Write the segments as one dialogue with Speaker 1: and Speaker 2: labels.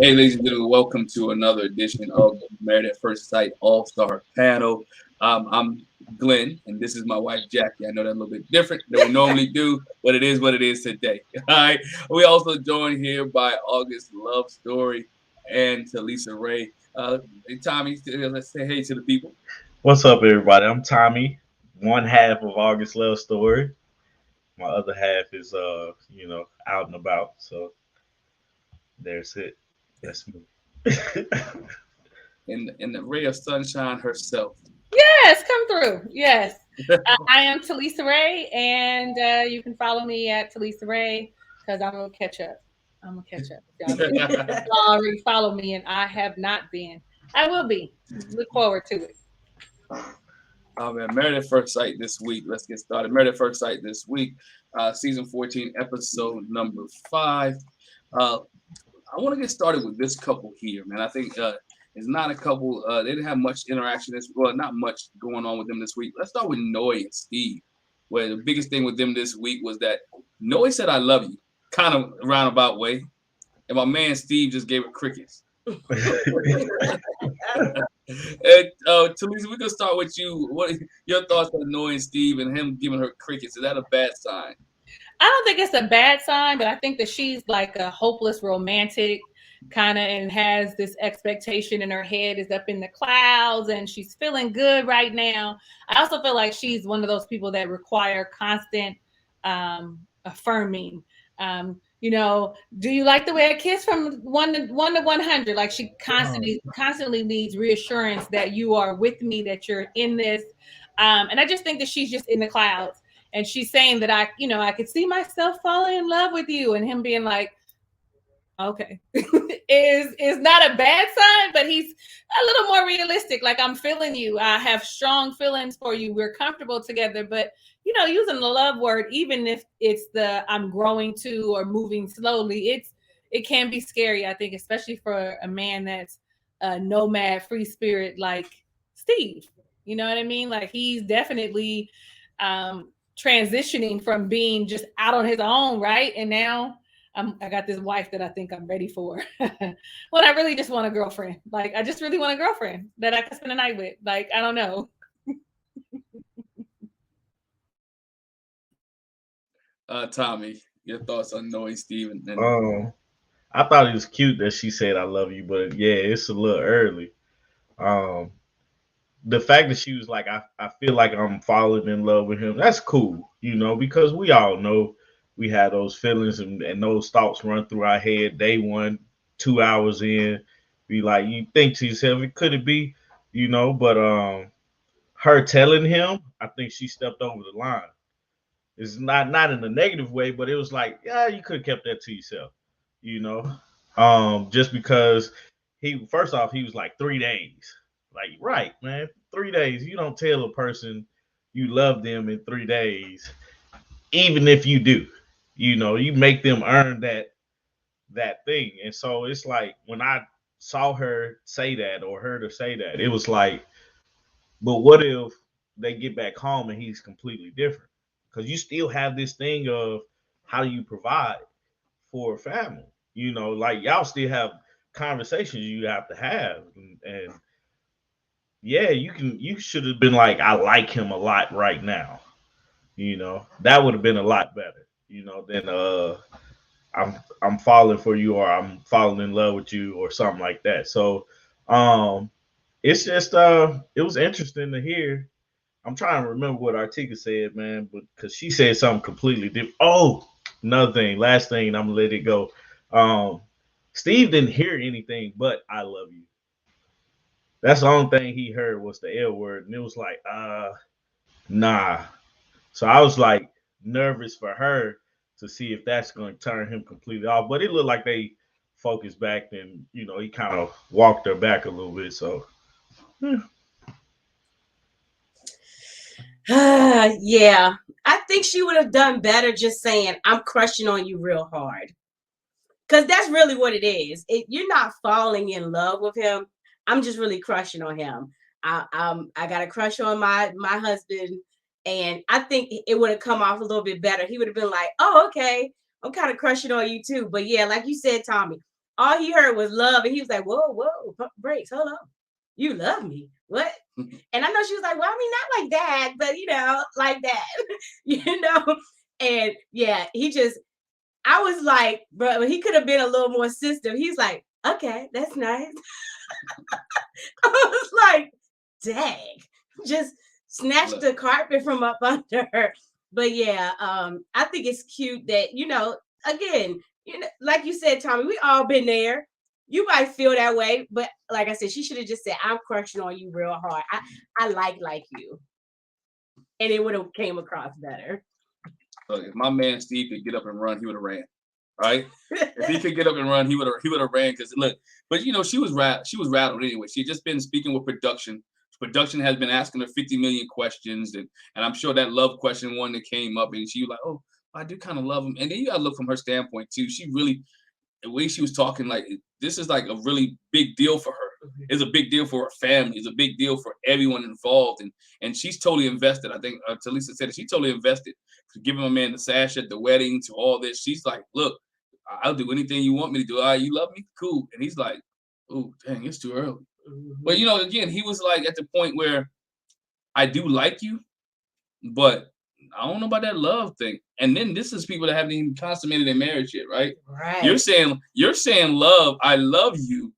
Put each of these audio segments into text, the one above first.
Speaker 1: Hey, ladies and gentlemen, welcome to another edition of the Married at First Sight All-Star Panel. I'm Glenn, and this is my wife, Jackie. I know that's a little bit different than we normally do, but it is what it is today. All right. We also joined here by August Love Story and to Lisa Ray. Hey, Tommy, let's say hey to the people.
Speaker 2: What's up, everybody? I'm Tommy, one half of August Love Story. My other half is, out and about. So there's it. That's me.
Speaker 1: In the ray of sunshine herself.
Speaker 3: Yes, come through. Yes. I am Talisa Ray, and you can follow me at Talisa Ray because I'm going to catch up. I'm going to catch up. Y'all already follow me, and I have not been. I will be. Look forward to it.
Speaker 1: Oh man, Married at First Sight this week. Let's get started. Married at First Sight this week, season 14, episode number 5. Uh, I want to get started with this couple here, man. I think it's not a couple. They didn't have much interaction not much going on with them this week. Let's start with Noy and Steve, where the biggest thing with them this week was that Noy said "I love you" kind of roundabout way, and my man Steve just gave it crickets. And Talisa, we can start with you. What are your thoughts on Noy and Steve and him giving her crickets? Is that a bad sign?
Speaker 3: I don't think it's a bad sign, but I think that she's like a hopeless romantic kind of and has this expectation in her head is up in the clouds and she's feeling good right now. I also feel like she's one of those people that require constant affirming. Do you like the way I kiss from 1 to 100? Like she constantly needs reassurance that you are with me, that you're in this. And I just think that she's just in the clouds. And she's saying that I could see myself falling in love with you, and him being like, okay, is not a bad sign, but he's a little more realistic. Like, I'm feeling you. I have strong feelings for you. We're comfortable together, but using the love word, even if it's the I'm growing to or moving slowly, it can be scary, I think, especially for a man that's a nomad free spirit like Steve. You know what I mean? Like he's definitely transitioning from being just out on his own, right? And now I got this wife that I think I'm ready for. When I really just want a girlfriend. Like I just really want a girlfriend that I can spend the night with. Like I don't know.
Speaker 1: Tommy, your thoughts on Noy and Steve and
Speaker 2: um, I thought it was cute that she said "I love you," but yeah, it's a little early. Um, the fact that she was like, I feel like I'm falling in love with him. That's cool, because we all know we had those feelings and those thoughts run through our head day one, 2 hours in. Be like, you think to yourself, it could it be, but her telling him, I think she stepped over the line. It's not in a negative way, but it was like, yeah, you could have kept that to yourself, you know. Just because he first off he was like 3 days. Like, right, man, 3 days. You don't tell a person you love them in 3 days, even if you do. You make them earn that thing. And so it's like when I saw her say that or heard her say that, it was like, but what if they get back home and he's completely different? Because you still have this thing of how do you provide for a family? Like y'all still have conversations you have to have, and yeah, you should have been like, I like him a lot right now. That would have been a lot better. Than I'm falling for you or I'm falling in love with you or something like that. So um it's just it was interesting to hear. I'm trying to remember what Artieka said, man, but because she said something completely different. Oh, another thing, last thing, I'm gonna let it go. Um, Steve didn't hear anything but "I love you." That's the only thing he heard was the L word, and it was like, nah. So I was like nervous for her to see if that's going to turn him completely off. But it looked like they focused back, and he kind of walked her back a little bit. So yeah.
Speaker 4: Yeah, I think she would have done better just saying, I'm crushing on you real hard. Because that's really what it is. You're not falling in love with him. I'm just really crushing on him. I got a crush on my husband. And I think it would have come off a little bit better. He would have been like, oh, okay, I'm kind of crushing on you too. But yeah, like you said, Tommy, all he heard was love, and he was like, whoa, pump brakes, hold on. You love me. What? And I know she was like, well, I mean, not like that, but like that, And yeah, I was like, bro, he could have been a little more sensitive. He's like, okay, that's nice. I was like, dang, just snatched the carpet from up under her. But yeah, I think it's cute that, again, like you said, Tommy, we all been there. You might feel that way, but like I said, she should have just said, I'm crushing on you real hard. I like you. And it would have came across better.
Speaker 1: So if my man Steve could get up and run, he would have ran. Right? If he could get up and run, he would have ran. Because look, but she was rattled anyway. She had just been speaking with production. Production has been asking her 50 million questions, and I'm sure that love question one that came up, and she was like, oh, I do kind of love him. And then you gotta look from her standpoint too. She really, the way she was talking, like this is like a really big deal for her. It's a big deal for her family. It's a big deal for everyone involved, and she's totally invested. I think Talisa said it. She's totally invested. To giving my man the sash at the wedding, to all this. She's like, look, I'll do anything you want me to do. All right, you love me? Cool. And he's like, oh, dang, it's too early. But, again, he was like at the point where I do like you, but I don't know about that love thing. And then this is people that haven't even consummated their marriage yet, right?
Speaker 4: Right.
Speaker 1: You're saying love, I love you,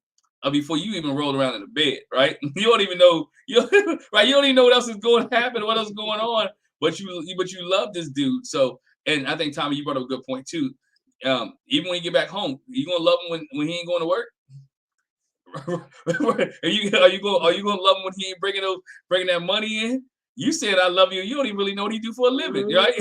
Speaker 1: before you even roll around in the bed, right? You don't even know, right? You don't even know what else is going to happen, what else is going on, but you love this dude. So, and I think, Tommy, you brought up a good point too. Even when you get back home, you gonna love him when he ain't going to work? are you gonna love him when he ain't bringing that money in? You said I love you. You don't even really know what he do for a living, right?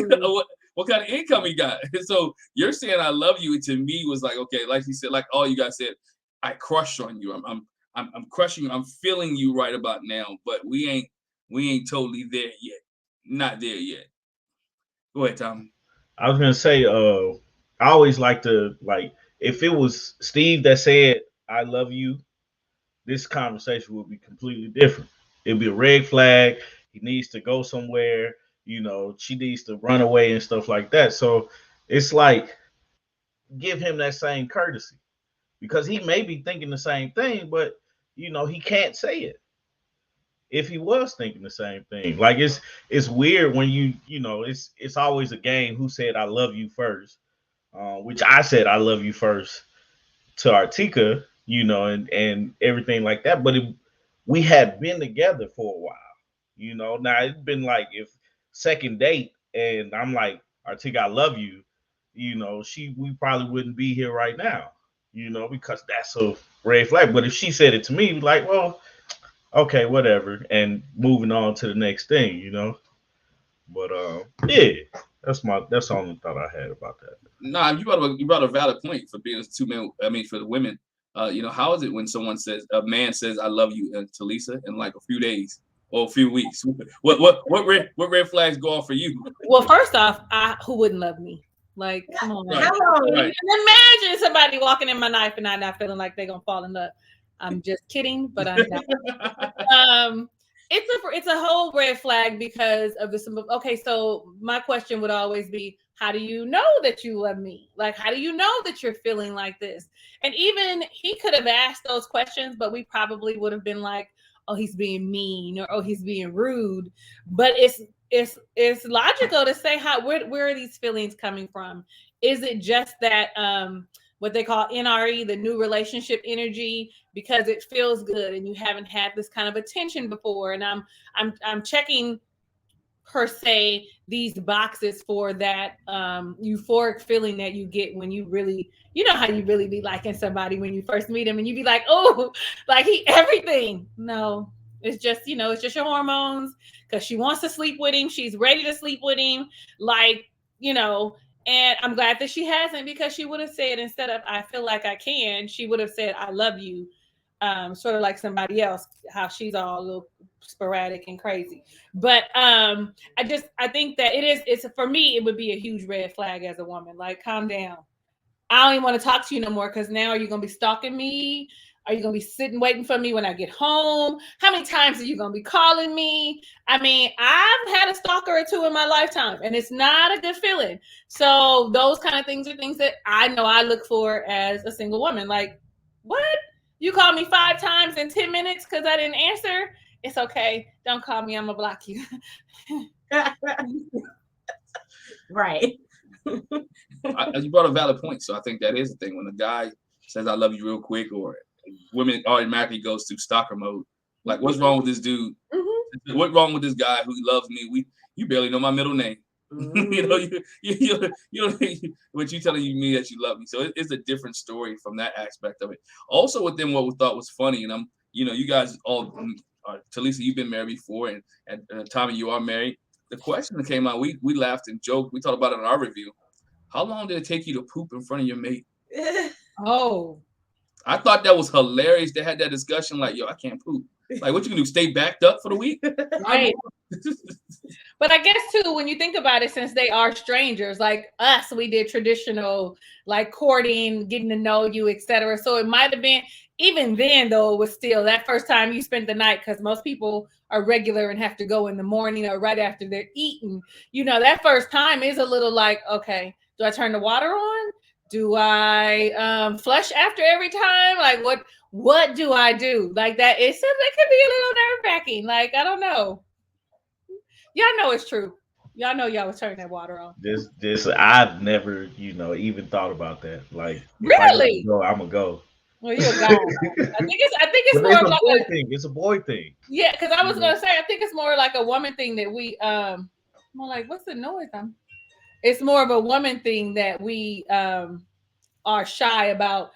Speaker 1: what kind of income he got? So you're saying I love you, and to me was like, okay, like you said, like all you guys said, I crush on you. I'm crushing you. I'm feeling you right about now, but we ain't totally there yet. Not there yet. Go ahead, Tom.
Speaker 2: I was gonna say, I always like to if it was Steve that said I love you, this conversation would be completely different. It'd be a red flag. He needs to go somewhere. She needs to run away and stuff like that. So it's like, give him that same courtesy, because he may be thinking the same thing, but he can't say it. If he was thinking the same thing, like it's weird when it's always a game. Who said I love you first? Which I said I love you first to Artieka, and everything like that. But we had been together for a while, Now it's been like, if second date and I'm like, Artieka, I love you, we probably wouldn't be here right now, because that's a red flag. But if she said it to me, like, well, okay, whatever, and moving on to the next thing, But yeah, that's the only thought I had about that.
Speaker 1: Nah, you brought a valid point for being two men. I mean, for the women, how is it when a man says I love you to Lisa in like a few days or a few weeks? What red flags go off for you?
Speaker 3: Well, first off, who wouldn't love me? Like, come on.
Speaker 1: Right.
Speaker 3: Right. Imagine somebody walking in my life and I'm not feeling like they're gonna fall in love. I'm just kidding, but I'm not. It's a whole red flag because of the okay. So my question would always be, how do you know that you love me? Like, how do you know that you're feeling like this? And even he could have asked those questions, but we probably would have been like, oh, he's being mean, or oh, he's being rude. But it's logical to say where are these feelings coming from? Is it just that what they call NRE, the new relationship energy, because it feels good and you haven't had this kind of attention before? And I'm checking per se these boxes for that euphoric feeling that you get when you really, how you really be liking somebody when you first meet them, and you be like, oh, like he everything. No, it's just, it's just your hormones, because she wants to sleep with him. She's ready to sleep with him. Like, and I'm glad that she hasn't, because she would have said, instead of I feel like I can, she would have said I love you. Sort of like somebody else, how she's all a little sporadic and crazy. But I think that it's for me, it would be a huge red flag as a woman. Like, calm down. I don't even want to talk to you no more, because now are you going to be stalking me? Are you going to be sitting waiting for me when I get home? How many times are you going to be calling me? I mean, I've had a stalker or two in my lifetime, and it's not a good feeling. So those kind of things are things that I know I look for as a single woman. Like, What? You called me 5 times in 10 minutes because I didn't answer? It's okay. Don't call me. I'm going to block you.
Speaker 4: Right.
Speaker 1: You brought a valid point. So I think that is the thing. When a guy says, I love you real quick, or women automatically goes to stalker mode. Like, what's wrong with this dude?
Speaker 3: Mm-hmm.
Speaker 1: What's wrong with this guy who loves me? You barely know my middle name.
Speaker 4: Mm-hmm.
Speaker 1: you know, what you telling me that you love me. So it's a different story from that aspect of it. Also, within what we thought was funny, and you guys all, Talisa, you've been married before, and Tommy, you are married. The question that came out, we laughed and joked. We talked about it in our review. How long did it take you to poop in front of your mate?
Speaker 3: Oh.
Speaker 1: I thought that was hilarious. They had that discussion like, yo, I can't poop. Like, what you gonna do? Stay backed up for the week?
Speaker 3: Right. But I guess too, when you think about it, since they are strangers, like us, we did traditional like courting, getting to know you, etc. So it might have been, even then though, it was still that first time you spent the night, because most people are regular and have to go in the morning or right after they're eating. That first time is a little like, okay, do I turn the water on? Do I flush after every time? Like what do I do? Like that, it could be a little nerve-wracking. Like, I don't know. Y'all know it's true. Y'all know y'all was turning that water on.
Speaker 2: This I've never, even thought about that. Like, if I gotta
Speaker 3: Really?
Speaker 2: go, I'm gonna go.
Speaker 3: Well, you're a guy. I think it's
Speaker 2: But
Speaker 3: more
Speaker 2: it's
Speaker 3: of
Speaker 2: a
Speaker 3: like
Speaker 2: boy thing. It's a boy thing.
Speaker 3: yeah, because I was gonna say I think it's more like a woman thing that we more like, what's the noise? It's more of a woman thing that we are shy about,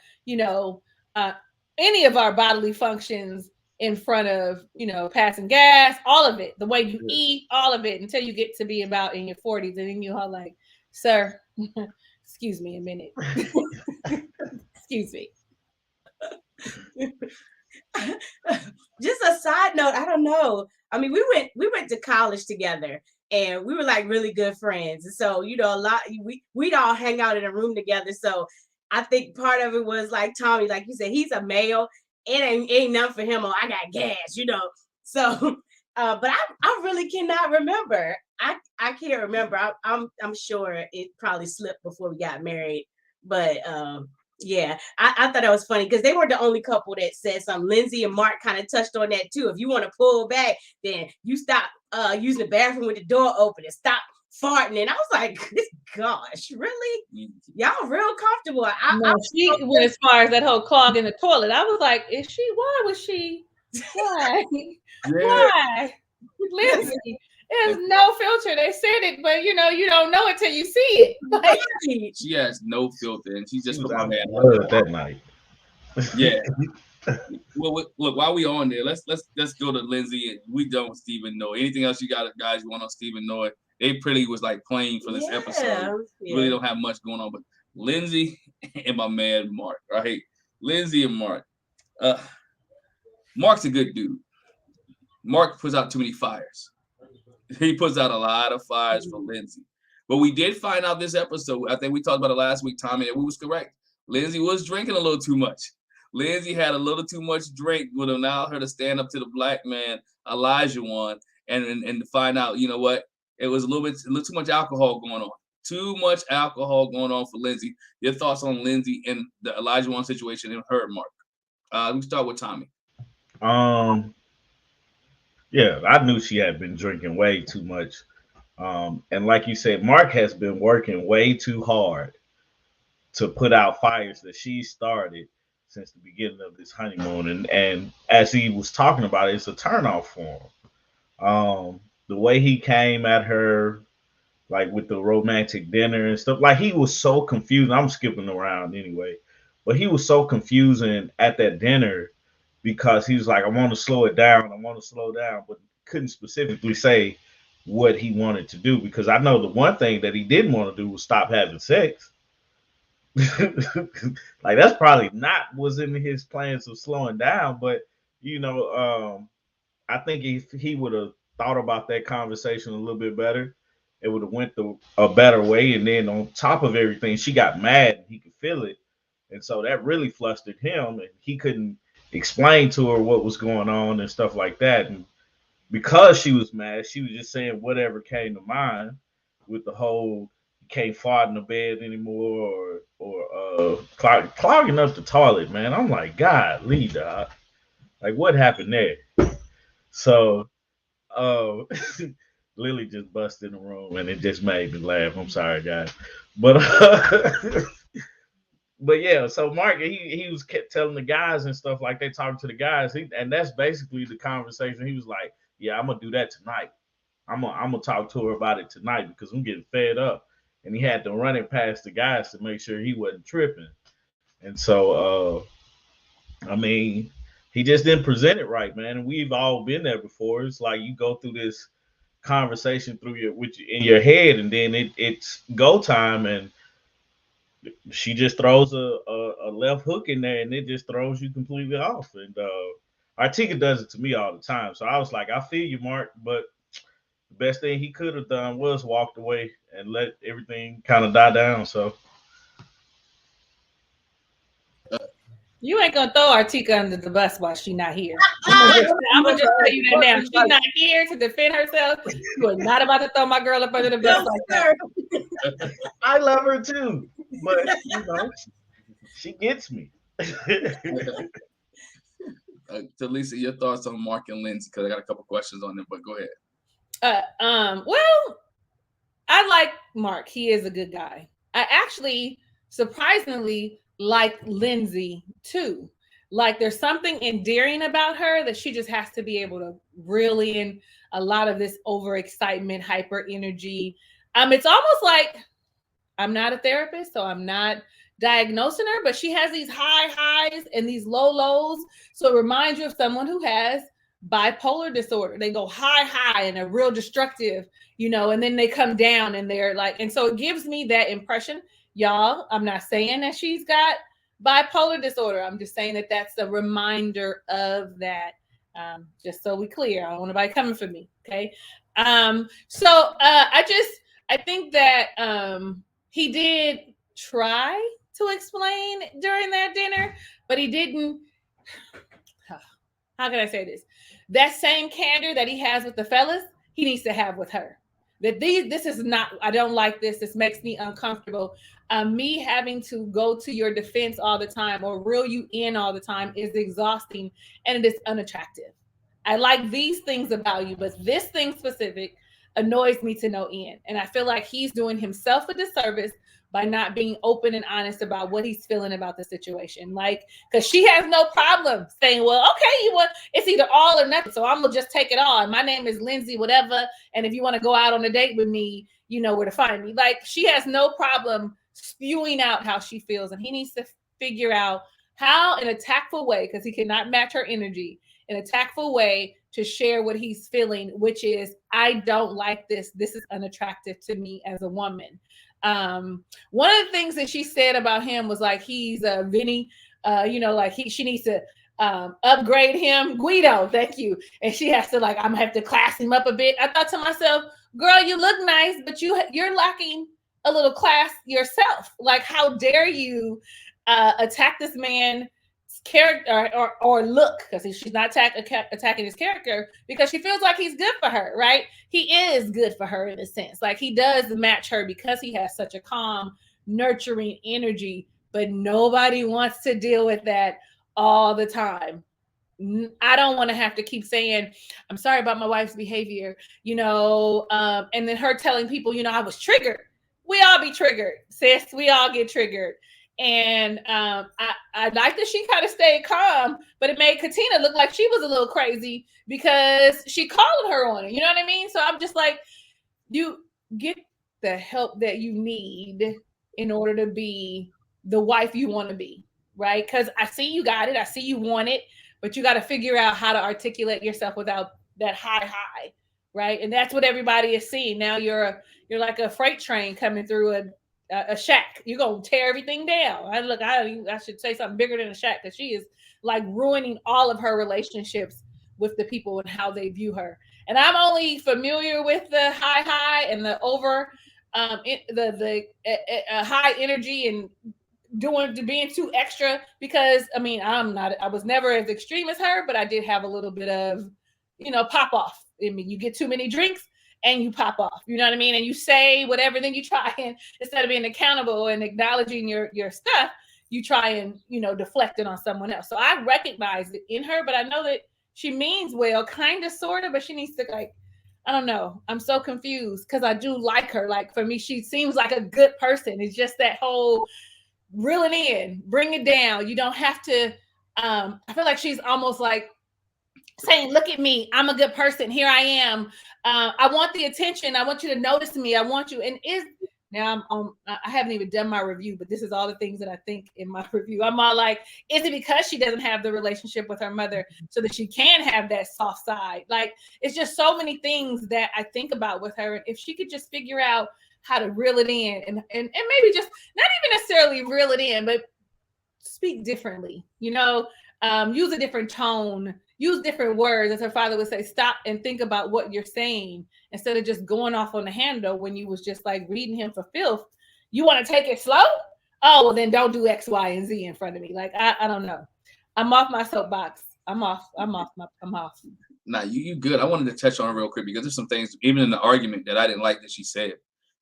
Speaker 3: uh any of our bodily functions in front of, passing gas, all of it, the way you eat, all of it, until you get to be about in your 40s, and then you're like, sir, excuse me a minute. Excuse me.
Speaker 4: Just a side note, I don't know. I mean, we went to college together, and we were like really good friends. And so, a lot we'd all hang out in a room together. So I think part of it was like Tommy, like you said, he's a male. It ain't nothing for him. Oh, I got gas. So, but I really cannot remember. I can't remember. I'm sure it probably slipped before we got married, but yeah, I thought that was funny because they were the only couple that said something. Lindsey and Mark kind of touched on that too. If you want to pull back, then you stop using the bathroom with the door open and stop farting. And I was like, gosh, really? Y'all real comfortable.
Speaker 3: She went as far as that whole clog in the toilet. I was like, why was she? Why? Why? Lindsey, there's no filter. They said it, but you don't know it till you see it. Like,
Speaker 1: she has no filter, and she just
Speaker 2: was
Speaker 1: put my
Speaker 2: out
Speaker 1: man
Speaker 2: that night.
Speaker 1: Yeah. Well, look, while we on there, let's go to Lindsey, and we done with Steve and Noy. Anything else you got, guys? You want on Steve and Noy? They pretty was like playing for this episode. Really don't have much going on, but Lindsey and my man Mark, right? Lindsey and Mark. Mark's a good dude. Mark puts out too many fires. He puts out a lot of fires for Lindsey. But we did find out this episode, I think we talked about it last week, Tommy, and we was correct. Lindsey was drinking a little too much. Lindsey had a little too much drink, would allow her to stand up to the black man, Elijah one, and to find out, you know what? It was a little too much alcohol going on. Too much alcohol going on for Lindsey. Your thoughts on Lindsey and the Elijah one situation and her, Mark? Let me start with Tommy.
Speaker 2: Yeah, I knew she had been drinking way too much. And like you said, Mark has been working way too hard to put out fires that she started since the beginning of this honeymoon. And as he was talking about it, it's a turnoff for him. The way he came at her, like with the romantic dinner and stuff, like he was so confused. I'm skipping around anyway, but he was so confusing at that dinner because he was like, I want to slow it down. I want to slow down, but couldn't specifically say what he wanted to do because I know the one thing that he didn't want to do was stop having sex. Like that's probably not was in his plans of slowing down, but I think if he would have thought about that conversation a little bit better, it would have went a better way. And then on top of everything, she got mad and he could feel it, and so that really flustered him, and he couldn't explain to her what was going on and stuff like that. And because she was mad, she was just saying whatever came to mind with the whole can't fart in the bed anymore, or clogging up the toilet, man. I'm like, God, lead dog. Like, what happened there? So, uh, Lily just busted in the room, and it just made me laugh. I'm sorry, guys, but but yeah. So Mark, he was kept telling the guys and stuff like they talking to the guys, and that's basically the conversation. He was like, "Yeah, I'm gonna do that tonight. I'm gonna talk to her about it tonight because I'm getting fed up." And he had to run it past the guys to make sure he wasn't tripping. And so, I mean, he just didn't present it right, man. And we've all been there before. It's like you go through this conversation through in your head, and then it's go time, and she just throws a left hook in there, and it just throws you completely off. And Artieka does it to me all the time. So I was like, I feel you, Mark, but the best thing he could have done was walked away and let everything kind of die down. So
Speaker 3: You ain't gonna throw Artieka under the bus while she's not here. I'm gonna just tell you that now. She's not here to defend herself. You are not about to throw my girl up under the bus like that.
Speaker 2: I love her too, but she gets me.
Speaker 1: Lisa, your thoughts on Mark and Lindsey? Because I got a couple questions on them, but go ahead.
Speaker 3: Well, I like Mark. He is a good guy. I actually, surprisingly, like Lindsey too. Like there's something endearing about her that she just has to be able to reel in a lot of this overexcitement, hyper energy. It's almost like, I'm not a therapist, so I'm not diagnosing her, but she has these high highs and these low lows. So it reminds you of someone who has bipolar disorder. They go high and they're real destructive, and then they come down and they're like, and so it gives me that impression. Y'all, I'm not saying that she's got bipolar disorder. I'm just saying that that's a reminder of that. Just so we clear, I don't want nobody coming for me. Okay. I think that he did try to explain during that dinner, but he didn't. How can I say this? That same candor that he has with the fellas, he needs to have with her. This is not, I don't like this. This makes me uncomfortable. Me having to go to your defense all the time or reel you in all the time is exhausting and it is unattractive. I like these things about you, but this thing specific annoys me to no end. And I feel like he's doing himself a disservice by not being open and honest about what he's feeling about the situation. Like, because she has no problem saying, well, okay, it's either all or nothing. So I'm going to just take it all. My name is Lindsey, whatever. And if you want to go out on a date with me, you know where to find me. Like, she has no problem spewing out how she feels. And he needs to figure out how, in a tactful way, because he cannot match her energy, in a tactful way to share what he's feeling, which is, I don't like this. This is unattractive to me as a woman. One of the things that she said about him was like, he's a Vinny, like she needs to upgrade him. Guido, thank you. And she has to I'm gonna have to class him up a bit. I thought to myself, girl, you look nice, but you're lacking a little class yourself. Like, how dare you attack this man character or look, because she's not attacking his character because she feels like he's good for her, right? He is good for her in a sense. Like, he does match her because he has such a calm, nurturing energy, but nobody wants to deal with that all the time. I don't want to have to keep saying, I'm sorry about my wife's behavior, and then her telling people, I was triggered. We all be triggered, sis. We all get triggered. And I like that she kind of stayed calm, but it made Katina look like she was a little crazy because she called her on it. You know what I mean? So I'm just like, you get the help that you need in order to be the wife you want to be, right? Because I see you got it. I see you want it, but you got to figure out how to articulate yourself without that high, right? And that's what everybody is seeing. Now you're like a freight train coming through a shack. You're gonna tear everything down. I should say something bigger than a shack, because she is like ruining all of her relationships with the people and how they view her. And I'm only familiar with the high and the over the high energy and being too extra, because I was never as extreme as her, but I did have a little bit of pop off. I mean, you get too many drinks and you pop off. You know what I mean? And you say whatever, then you try and instead of being accountable and acknowledging your stuff, you try and, you know, deflect it on someone else. So I recognize it in her, but I know that she means well, kind of, sort of, but she needs to, like, I don't know. I'm so confused because I do like her. Like, for me, she seems like a good person. It's just that whole reel it in, bring it down. You don't have to. I feel like she's almost like saying, look at me, I'm a good person, here I am. I want the attention, I want you to notice me, I want you. And is now I haven't even done my review, but this is all the things that I think in my review. I'm all like, is it because she doesn't have the relationship with her mother so that she can have that soft side? Like, it's just so many things that I think about with her. And if she could just figure out how to reel it in and maybe just not even necessarily reel it in, but speak differently, you know, use a different tone, use different words, as her father would say, stop and think about what you're saying instead of just going off on the handle when you was just like reading him for filth. You want to take it slow? Oh, well, then don't do X, Y, and Z in front of me. Like, I don't know. I'm off my soapbox. I'm off.
Speaker 1: Nah, you good. I wanted to touch on it real quick because there's some things, even in the argument, that I didn't like that she said.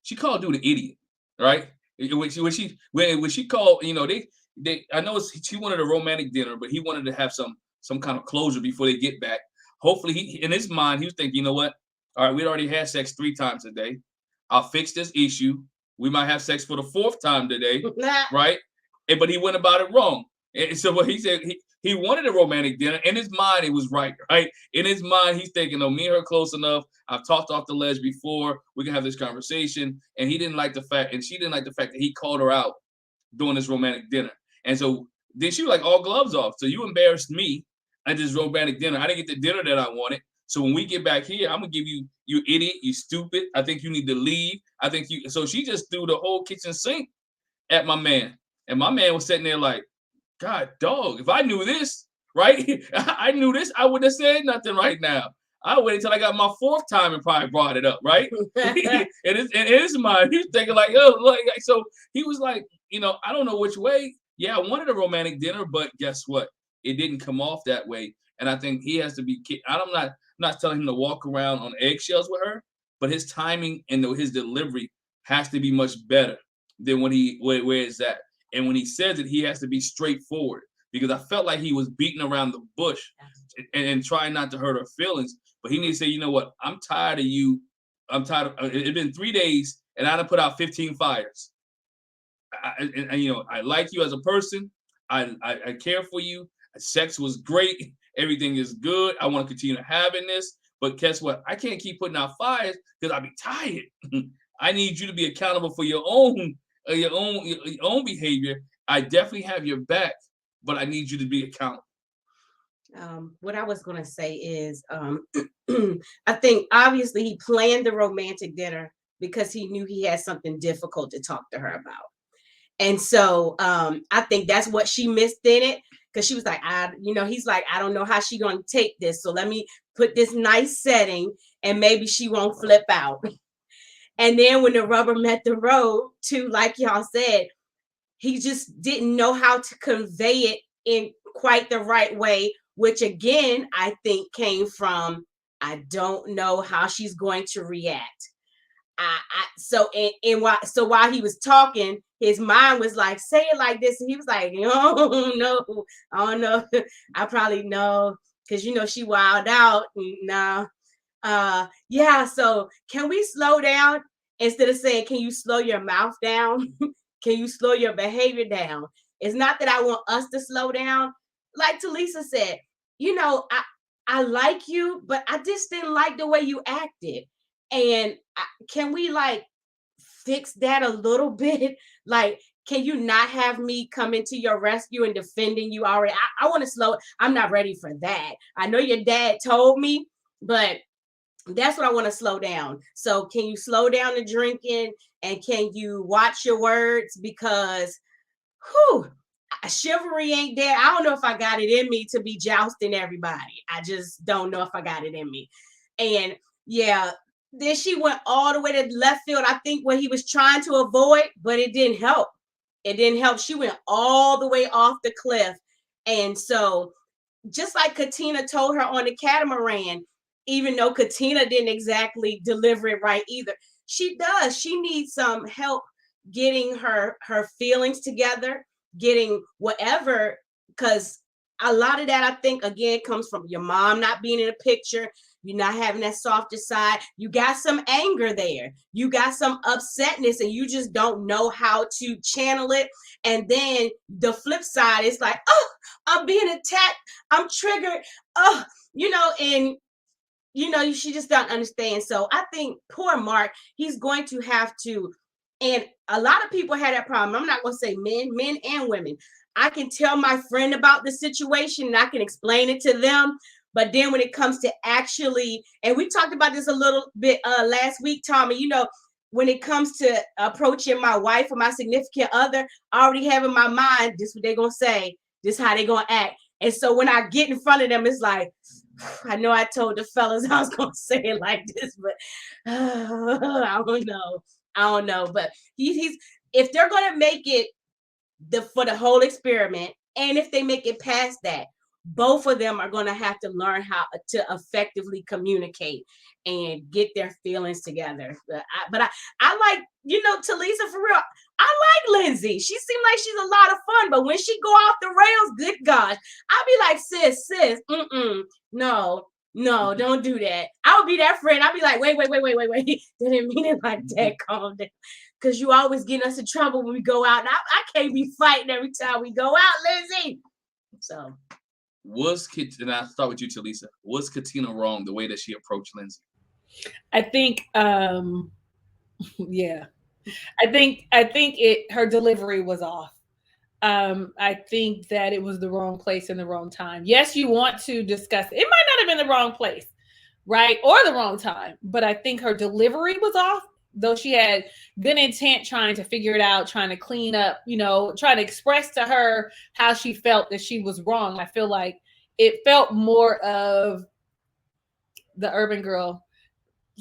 Speaker 1: She called dude an idiot, right? When she called, you know, they I know she wanted a romantic dinner, but he wanted to have some kind of closure before they get back. Hopefully, he in his mind, he was thinking, you know what? All right, we'd already had sex 3 times a day. I'll fix this issue. We might have sex for the 4th time today, right? But he went about it wrong. And so what he said, he wanted a romantic dinner. In his mind, it was right? In his mind, he's thinking, oh, me and her close enough. I've talked off the ledge before. We can have this conversation. And he didn't like the fact, and she didn't like the fact that he called her out during this romantic dinner. And so then she was like, all gloves off. So you embarrassed me at this romantic dinner. I didn't get the dinner that I wanted. So when we get back here, I'm gonna give you, you idiot, you stupid. I think you need to leave. I think you. So she just threw the whole kitchen sink at my man, and my man was sitting there like, God, dog. If I knew this, right? I knew this, I wouldn't have said nothing right now. I waited until I got my 4th time and probably brought it up, right? In his mind, he was thinking like, oh, like, so he was like, you know, I don't know which way. Yeah, I wanted a romantic dinner, but guess what? It didn't come off that way. And I think he has to be. I'm not telling him to walk around on eggshells with her, but his timing and his delivery has to be much better than when where is that? And when he says it, he has to be straightforward, because I felt like he was beating around the bush and trying not to hurt her feelings. But he needs to say, you know what? I'm tired of you. I'm tired of. It's been 3 days, and I done put out 15 fires. And you know, I like you as a person. I care for you. Sex was great. Everything is good. I want to continue having this. But guess what? I can't keep putting out fires because I'll be tired. I need you to be accountable for your own behavior. I definitely have your back, but I need you to be accountable.
Speaker 4: What I was going to say is, I think obviously he planned the romantic dinner because he knew he had something difficult to talk to her about. And so I think that's what she missed in it, because she was like, he's like, I don't know how she's going to take this. So let me put this nice setting and maybe she won't flip out. And then when the rubber met the road, too, like y'all said, he just didn't know how to convey it in quite the right way, which again, I think came from, I don't know how she's going to react. So while he was talking, his mind was like, say it like this. And he was like, oh, no, I don't know. I probably know, because, you know, she wild out. No. Yeah. So can we slow down instead of saying, can you slow your mouth down? Can you slow your behavior down? It's not that I want us to slow down. Like Talisa said, you know, I like you, but I just didn't like the way you acted. And can we like fix that a little bit? Like, can you not have me come into your rescue and defending you already? I want to slow it. I'm not ready for that. I know your dad told me, but that's what I want to slow down. So can you slow down the drinking, and can you watch your words? Because chivalry ain't there. I don't know if I got it in me to be jousting everybody. I just don't know if I got it in me. And yeah, then she went all the way to left field. I think what he was trying to avoid, but it didn't help. It didn't help. She went all the way off the cliff. And so just like Katina told her on the catamaran, even though Katina didn't exactly deliver it right either. She does. She needs some help getting her feelings together, getting whatever, because a lot of that, I think, again, comes from your mom not being in a picture. You're not having that softer side. You got some anger there. You got some upsetness, and you just don't know how to channel it. And then the flip side is like, oh, I'm being attacked. I'm triggered. Oh, and she just don't understand. So I think poor Mark, he's going to have to, and a lot of people had that problem. I'm not going to say men and women. I can tell my friend about the situation and I can explain it to them. But then when it comes to actually, and we talked about this a little bit last week, Tommy, when it comes to approaching my wife or my significant other, I already have in my mind, this is what they're going to say, this is how they're going to act. And so when I get in front of them, it's like, I know I told the fellas I was going to say it like this, but I don't know. But he's if they're going to make it for the whole experiment, and if they make it past that, both of them are going to have to learn how to effectively communicate and get their feelings together. But I like, Talisa, for real. I like Lindsey. She seemed like she's a lot of fun, but when she go off the rails, good gosh, I'll be like, sis, no, don't do that. I would be that friend. I'll be like, wait. They didn't mean it like that. Calm down. Because you always get us in trouble when we go out. And I can't be fighting every time we go out, Lindsey. So.
Speaker 1: And I'll start with you, Talisa. Was Katina wrong the way that she approached Lindsey?
Speaker 3: I think, yeah. I think her delivery was off. I think that it was the wrong place and the wrong time. Yes, you want to discuss it. It might not have been the wrong place, right? Or the wrong time. But I think her delivery was off, though she had good intent trying to figure it out, trying to clean up, trying to express to her how she felt that she was wrong. I feel like it felt more of the urban girl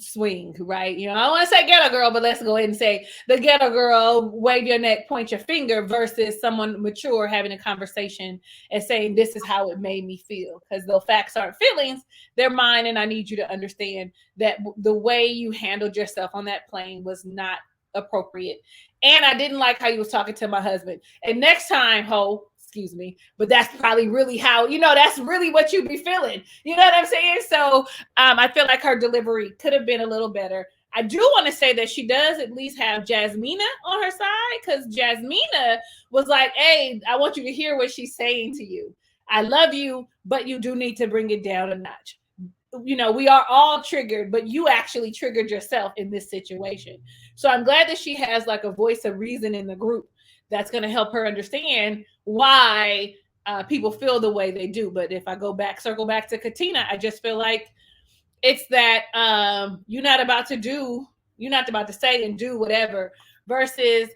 Speaker 3: swing, right? I don't want to say ghetto girl, but let's go ahead and say the ghetto girl, wave your neck, point your finger, versus someone mature having a conversation and saying, this is how it made me feel. Because though facts aren't feelings, they're mine, and I need you to understand that the way you handled yourself on that plane was not appropriate. And I didn't like how you was talking to my husband. And next time, ho, excuse me, but that's probably really how, that's really what you be feeling. You know what I'm saying? So I feel like her delivery could have been a little better. I do want to say that she does at least have Jasmina on her side, because Jasmina was like, hey, I want you to hear what she's saying to you. I love you, but you do need to bring it down a notch. We are all triggered, but you actually triggered yourself in this situation. So I'm glad that she has like a voice of reason in the group that's going to help her understand why people feel the way they do. But if I circle back to Katina, I just feel like it's that you're not about to say and do whatever, versus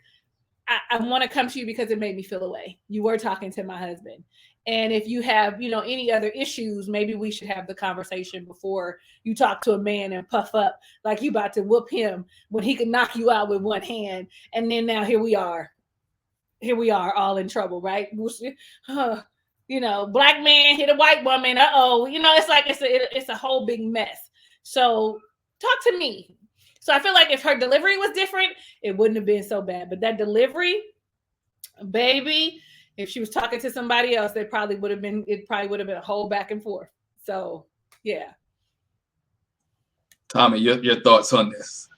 Speaker 3: I want to come to you because it made me feel away. You were talking to my husband. And if you have, any other issues, maybe we should have the conversation before you talk to a man and puff up like you about to whoop him when he could knock you out with one hand. And then now here we are all in trouble, right? Black man hit a white woman. It's like it's a whole big mess. So talk to me. So I feel like if her delivery was different, it wouldn't have been so bad. But that delivery, baby, if she was talking to somebody else, it probably would have been a whole back and forth. So yeah.
Speaker 1: Tommy, your thoughts on this?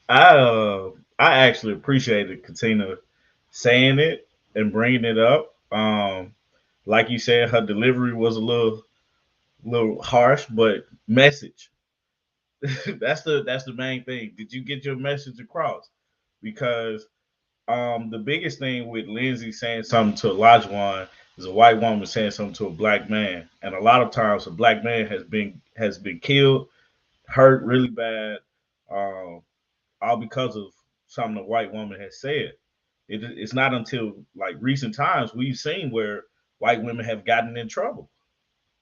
Speaker 2: I actually appreciated Katina saying it and bringing it up. Like you said, her delivery was a little harsh, but message. that's the main thing. Did you get your message across? Because the biggest thing with Lindsey saying something to Olajuwon is a white woman saying something to a black man, and a lot of times a black man has been killed, hurt really bad, all because of something a white woman has said. It's not until like recent times we've seen where white women have gotten in trouble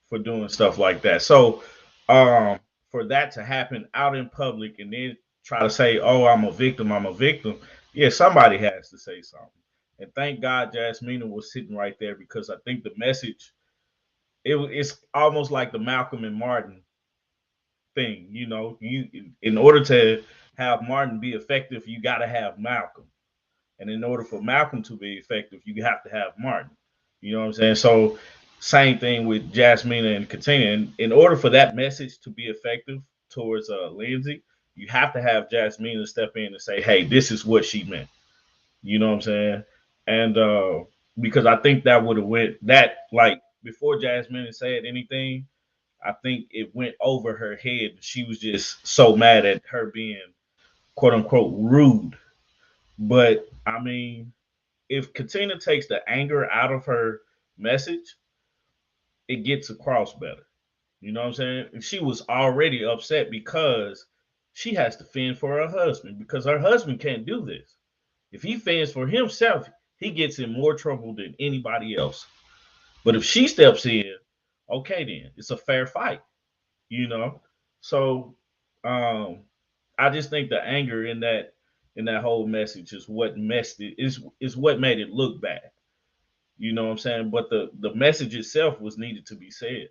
Speaker 2: for doing stuff like that. So for that to happen out in public and then try to say, "Oh, I'm a victim," yeah, somebody has to say something. And thank God Jasmina was sitting right there, because I think the message, it's almost like the Malcolm and Martin thing. You know, you in order to have Martin be effective, you got to have Malcolm, and in order for Malcolm to be effective, you have to have Martin. You know what I'm saying? So same thing with Jasmina and Katina. And in order for that message to be effective towards Lindsey, you have to have Jasmina step in and say, "Hey, this is what she meant." You know what I'm saying? And because I think that would have went that like before Jasmine said anything, I think it went over her head. She was just so mad at her being quote unquote rude. But I mean, if Katina takes the anger out of her message, it gets across better. You know what I'm saying? And she was already upset because she has to fend for her husband because her husband can't do this. If he fends for himself, he gets in more trouble than anybody else. But if she steps in, okay, then it's a fair fight, you know. So um, I just think the anger in that whole message is what messed it is what made it look bad. You know what I'm saying? But the message itself was needed to be said.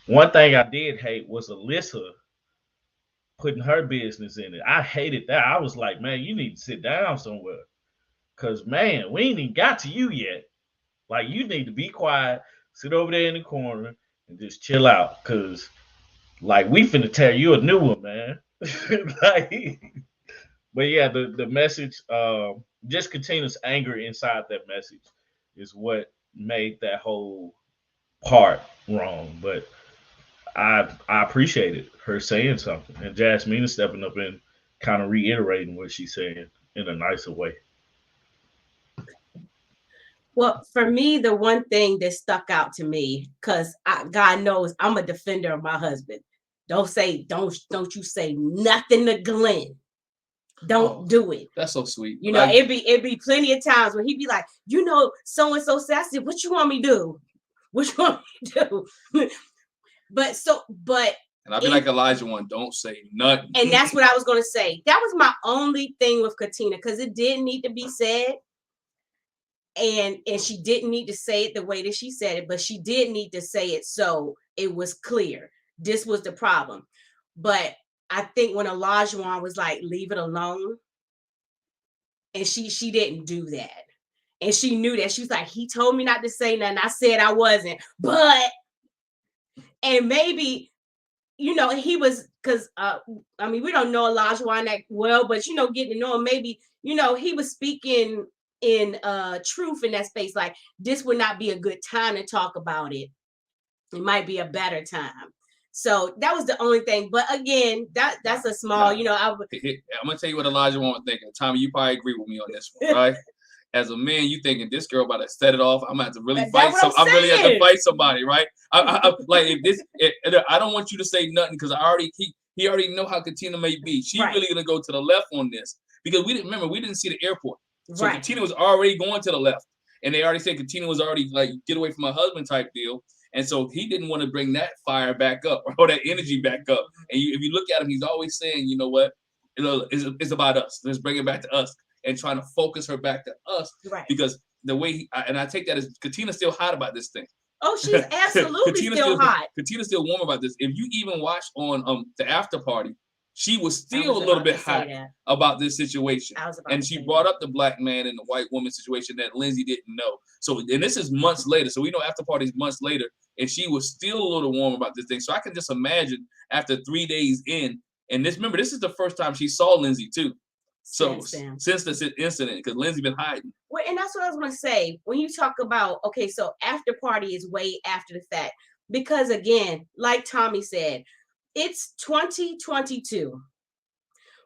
Speaker 2: One thing I did hate was Alyssa putting her business in it. I hated that. I was like, man, you need to sit down somewhere. Cause man, we ain't even got to you yet. Like you need to be quiet, sit over there in the corner, and just chill out. Cause like we finna tear you a new one, man. like, but yeah, the message, just Katina's anger inside that message is what made that whole part wrong. But I appreciated her saying something and Jasmine stepping up and kind of reiterating what she's saying in a nicer way.
Speaker 4: Well, for me, the one thing that stuck out to me, because God knows I'm a defender of my husband. Don't you say nothing to Glenn. Don't do it.
Speaker 1: That's so sweet.
Speaker 4: You know, it'd be plenty of times where he'd be like, you know, so and so sassy. What you want me to do? What you want me to do? but
Speaker 1: and I'd be like Elijah one, don't say nothing.
Speaker 4: And that's what I was gonna say. That was my only thing with Katina, because it didn't need to be said. And she didn't need to say it the way that she said it, but she did need to say it so it was clear. This was the problem. But I think when Olajuwon was like, leave it alone, and she didn't do that. And she knew that. She was like, he told me not to say nothing. I said I wasn't. But, and maybe, you know, he was, because, I mean, we don't know Olajuwon that well, but, you know, getting to know him, maybe, you know, he was speaking in truth in that space. Like, this would not be a good time to talk about it. It might be a better time. So that was the only thing. But again, that's a small, you know, I'm
Speaker 1: gonna tell you what Elijah was thinking. Tommy, you probably agree with me on this one, right? As a man, you thinking this girl about to set it off. I'm gonna have to really fight. I'm really have to fight somebody, right? I like I don't want you to say nothing because he already know how Katina may be. She really gonna go to the left on this because we didn't see the airport. So Katina was already going to the left, and they already said Katina was already like get away from her husband type deal. And so he didn't want to bring that fire back up or that energy back up. And if you look at him, he's always saying, you know what, it's about us. Let's bring it back to us and trying to focus her back to us. Right. Because the way I take that as Katina's still hot about this thing.
Speaker 4: Oh, she's absolutely still hot.
Speaker 1: Katina's still warm about this. If you even watch on the after party, she was still a little bit hot about this situation. And she brought up the black man and the white woman situation that Lindsey didn't know. So, and this is months later. So we know after parties months later, and she was still a little warm about this thing. So I can just imagine after 3 days in, and this is the first time she saw Lindsey too. So since this incident, because Lindsey been hiding.
Speaker 4: Well, and that's what I was going to say. When you talk about, okay, so after party is way after the fact. Because again, like Tommy said, it's 2022.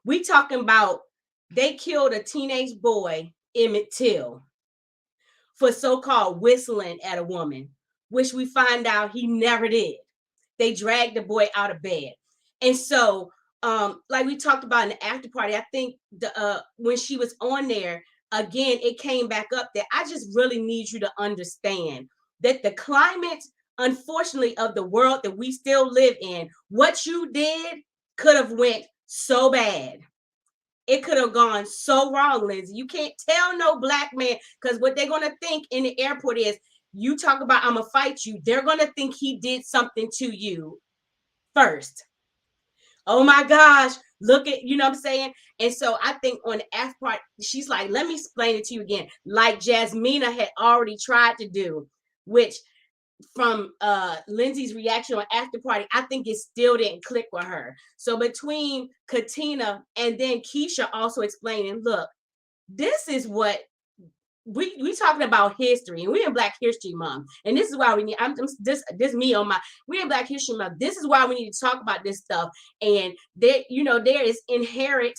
Speaker 4: We talking about they killed a teenage boy, Emmett Till, for so-called whistling at a woman, which we find out he never did. They dragged the boy out of bed. And so, like we talked about in the after party, I think when she was on there, again, it came back up that I just really need you to understand that the climate, unfortunately, of the world that we still live in, what you did could have went so bad. It could have gone so wrong, Lindsey. You can't tell no black man, because what they're going to think in the airport is, you talk about, I'm going to fight you. They're going to think he did something to you first. oh my gosh, look at, you know what I'm saying? And so I think on the F part, she's like, let me explain it to you again. Like Jasmina had already tried to do, which from Lindsey's reaction on after party, I think it still didn't click with her. So between Katina and then Keisha also explaining, look, this is what we talking about history, and we in Black History Month, and this is why we need. This me on my. We in Black History Month. This is why we need to talk about this stuff. And there, you know, there is inherent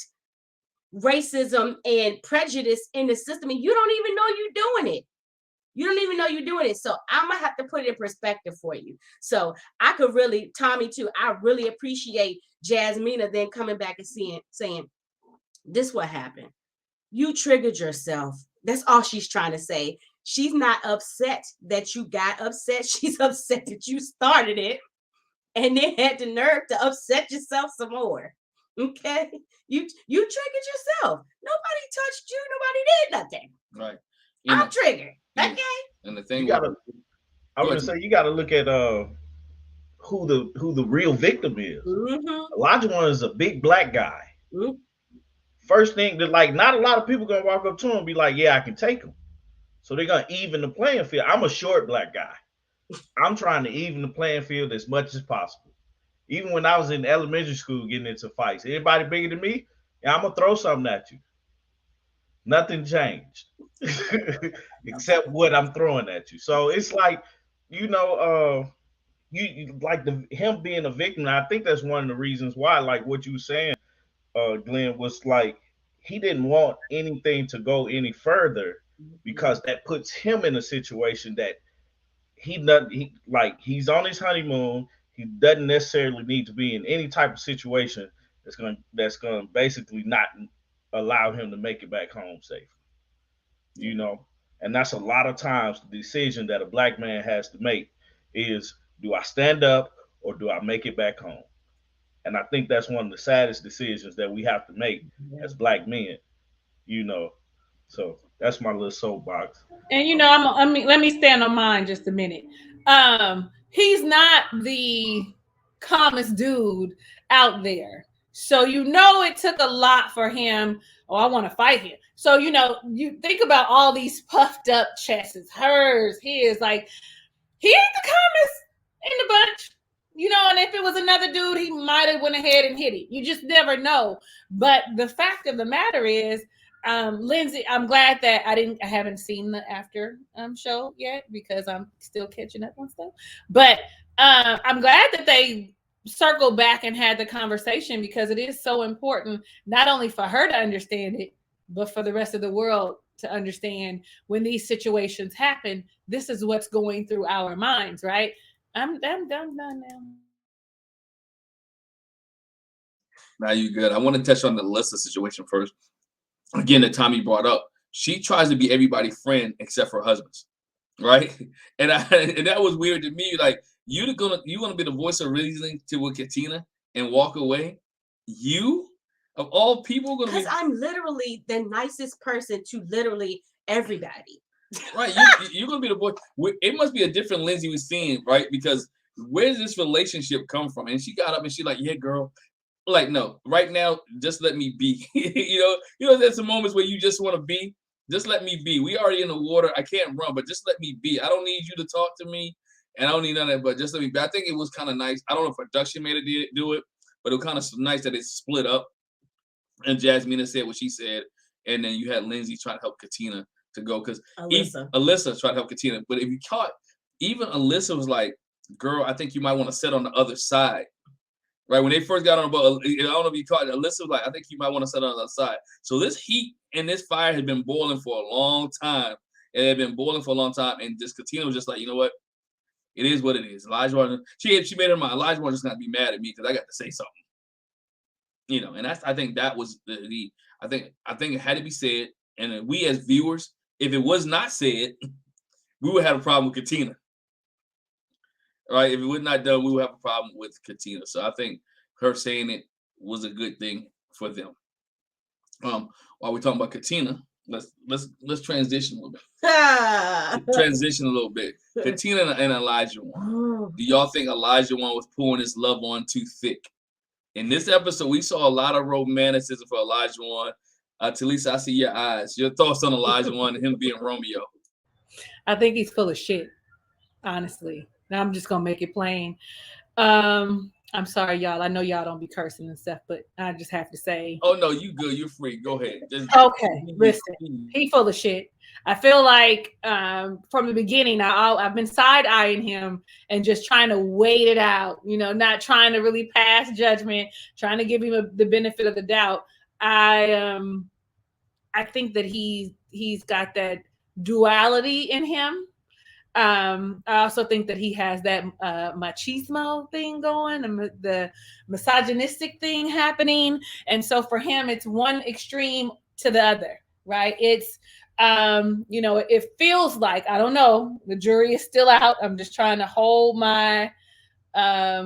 Speaker 4: racism and prejudice in the system, and you don't even know you're doing it. You don't even know you're doing it. So I'm gonna have to put it in perspective for you. So I could really, Tommy too. I really appreciate Jasmina then coming back and saying, this what happened. You triggered yourself. That's all she's trying to say. She's not upset that you got upset. She's upset that you started it and then had the nerve to upset yourself some more. Okay? You triggered yourself. Nobody touched you. Nobody did nothing.
Speaker 1: Right.
Speaker 4: I'm triggered. Okay.
Speaker 1: And the thing
Speaker 2: you gotta, I was gonna say, you gotta look at who the real victim is.
Speaker 4: Mm-hmm.
Speaker 2: Elijah one is a big black guy.
Speaker 4: Mm-hmm.
Speaker 2: First thing that, like, not a lot of people gonna walk up to him and be like, yeah, I can take him. So they're gonna even the playing field. I'm a short black guy. I'm trying to even the playing field as much as possible. Even when I was in elementary school getting into fights, anybody bigger than me, yeah, I'm gonna throw something at you. Nothing changed. Except what I'm throwing at you. So it's like, you know, you like him being a victim. I think that's one of the reasons why, like what you were saying, Glenn, was like he didn't want anything to go any further because that puts him in a situation that he's on his honeymoon. He doesn't necessarily need to be in any type of situation that's gonna basically not allow him to make it back home safe. You know, and that's a lot of times the decision that a black man has to make is, do I stand up or do I make it back home? And I think that's one of the saddest decisions that we have to make as black men, you know. So that's my little soapbox.
Speaker 3: And you know, I mean, let me stand on mine just a minute. He's not the calmest dude out there. So you know it took a lot for him. Oh, I want to fight him. So you know, you think about all these puffed up chests, hers, his, like he ain't the calmest in the bunch. You know, and if it was another dude, he might have went ahead and hit it. You just never know. But the fact of the matter is, Lindsey, I'm glad that I haven't seen the after show yet because I'm still catching up on stuff. But I'm glad that they circled back and had the conversation because it is so important, not only for her to understand it, but for the rest of the world to understand when these situations happen, this is what's going through our minds, right? I'm done now.
Speaker 1: Now you good. I want to touch on the Alyssa situation first. Again, that Tommy brought up. She tries to be everybody's friend except for husbands, right? And that was weird to me. Like you gonna be the voice of reason to Katina and walk away. You of all people gonna be.
Speaker 4: Because I'm literally the nicest person to literally everybody.
Speaker 1: Right, you're gonna be the boy. It must be a different Lindsey we're seeing, right? Because where does this relationship come from? And she got up and she like, yeah, girl. Like, no, right now, just let me be. you know, there's some moments where you just want to be. Just let me be. We already in the water. I can't run, but just let me be. I don't need you to talk to me, and I don't need none of that. But just let me be. I think it was kind of nice. I don't know if production made it do it, but it was kind of nice that it split up. And Jasmina said what she said, and then you had Lindsey trying to help Katina to go because Alyssa tried to help Katina. But if you caught, even Alyssa was like, girl, I think you might want to sit on the other side. Right? When they first got on the boat, I don't know if you caught it, Alyssa was like, I think you might want to sit on the other side. So this heat and this fire had been boiling for a long time. It had been boiling for a long time. And this Katina was just like, you know what? It is what it is. Elijah, she made her mind. Elijah was just going to be mad at me because I got to say something. You know, and I think that was I think it had to be said. And we as viewers, if it was not said, we would have a problem with Katina. Right? If it was not done, we would have a problem with Katina. So I think her saying it was a good thing for them. While we're talking about Katina, let's transition a little bit. Transition a little bit. Katina and Elijah one. Do y'all think Elijah one was pouring his love on too thick? In this episode, we saw a lot of romanticism for Elijah One. Talisa, I see your eyes. Your thoughts on Elijah One and him being Romeo?
Speaker 3: I think he's full of shit, honestly. Now I'm just gonna make it plain. I'm sorry, y'all. I know y'all don't be cursing and stuff, but I just have to say.
Speaker 1: Oh no, you good. You're free. Go ahead.
Speaker 3: Okay, listen. He full of shit. I feel like from the beginning, I've been side eyeing him and just trying to wait it out. You know, not trying to really pass judgment, trying to give him the benefit of the doubt. I think that he's got that duality in him. I also think that he has that machismo thing going, the misogynistic thing happening, and so for him, it's one extreme to the other, right? It's it feels like, I don't know, the jury is still out. I'm just trying to hold my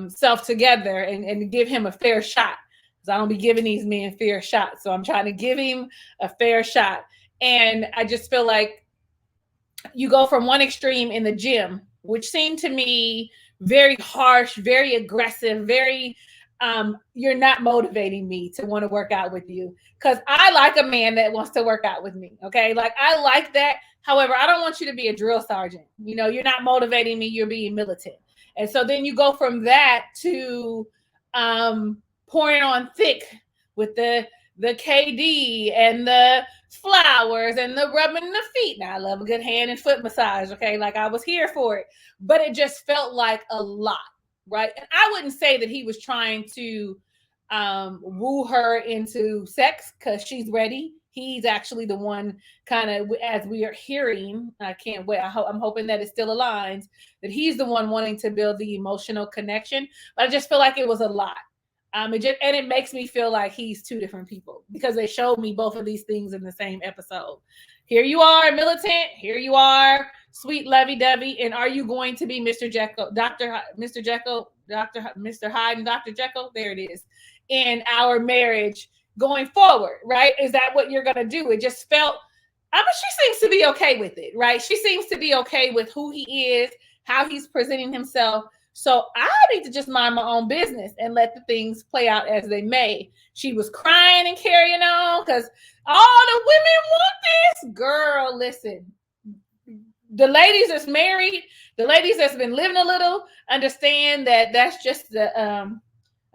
Speaker 3: self together and give him a fair shot, because I don't be giving these men fair shots. So I'm trying to give him a fair shot, and I just feel like you go from one extreme in the gym, which seemed to me very harsh, very aggressive, very you're not motivating me to want to work out with you, because I like a man that wants to work out with me. Okay, like I like that. However, I don't want you to be a drill sergeant. You know, you're not motivating me, you're being militant. And so then you go from that to pouring on thick with the KD and the flowers and the rubbing the feet. Now I love a good hand and foot massage. Okay, like I was here for it, but it just felt like a lot, right? And I wouldn't say that he was trying to woo her into sex because she's ready. He's actually the one, kind of, as we are hearing. I can't wait. I'm hoping that it still aligns, that he's the one wanting to build the emotional connection. But I just feel like it was a lot. It makes me feel like he's two different people, because they showed me both of these things in the same episode. Here you are, militant. Here you are, sweet lovey-dovey. And are you going to be Mr. Jekyll, Mr. Jekyll, Mr. Hyde, and Dr. Jekyll? There it is. In our marriage going forward, right? Is that what you're going to do? It just felt, she seems to be okay with it, right? She seems to be okay with who he is, how he's presenting himself. So I need to just mind my own business and let the things play out as they may. She was crying and carrying on because all the women want this. Girl, listen. The ladies that's married, the ladies that's been living a little, understand that that's just a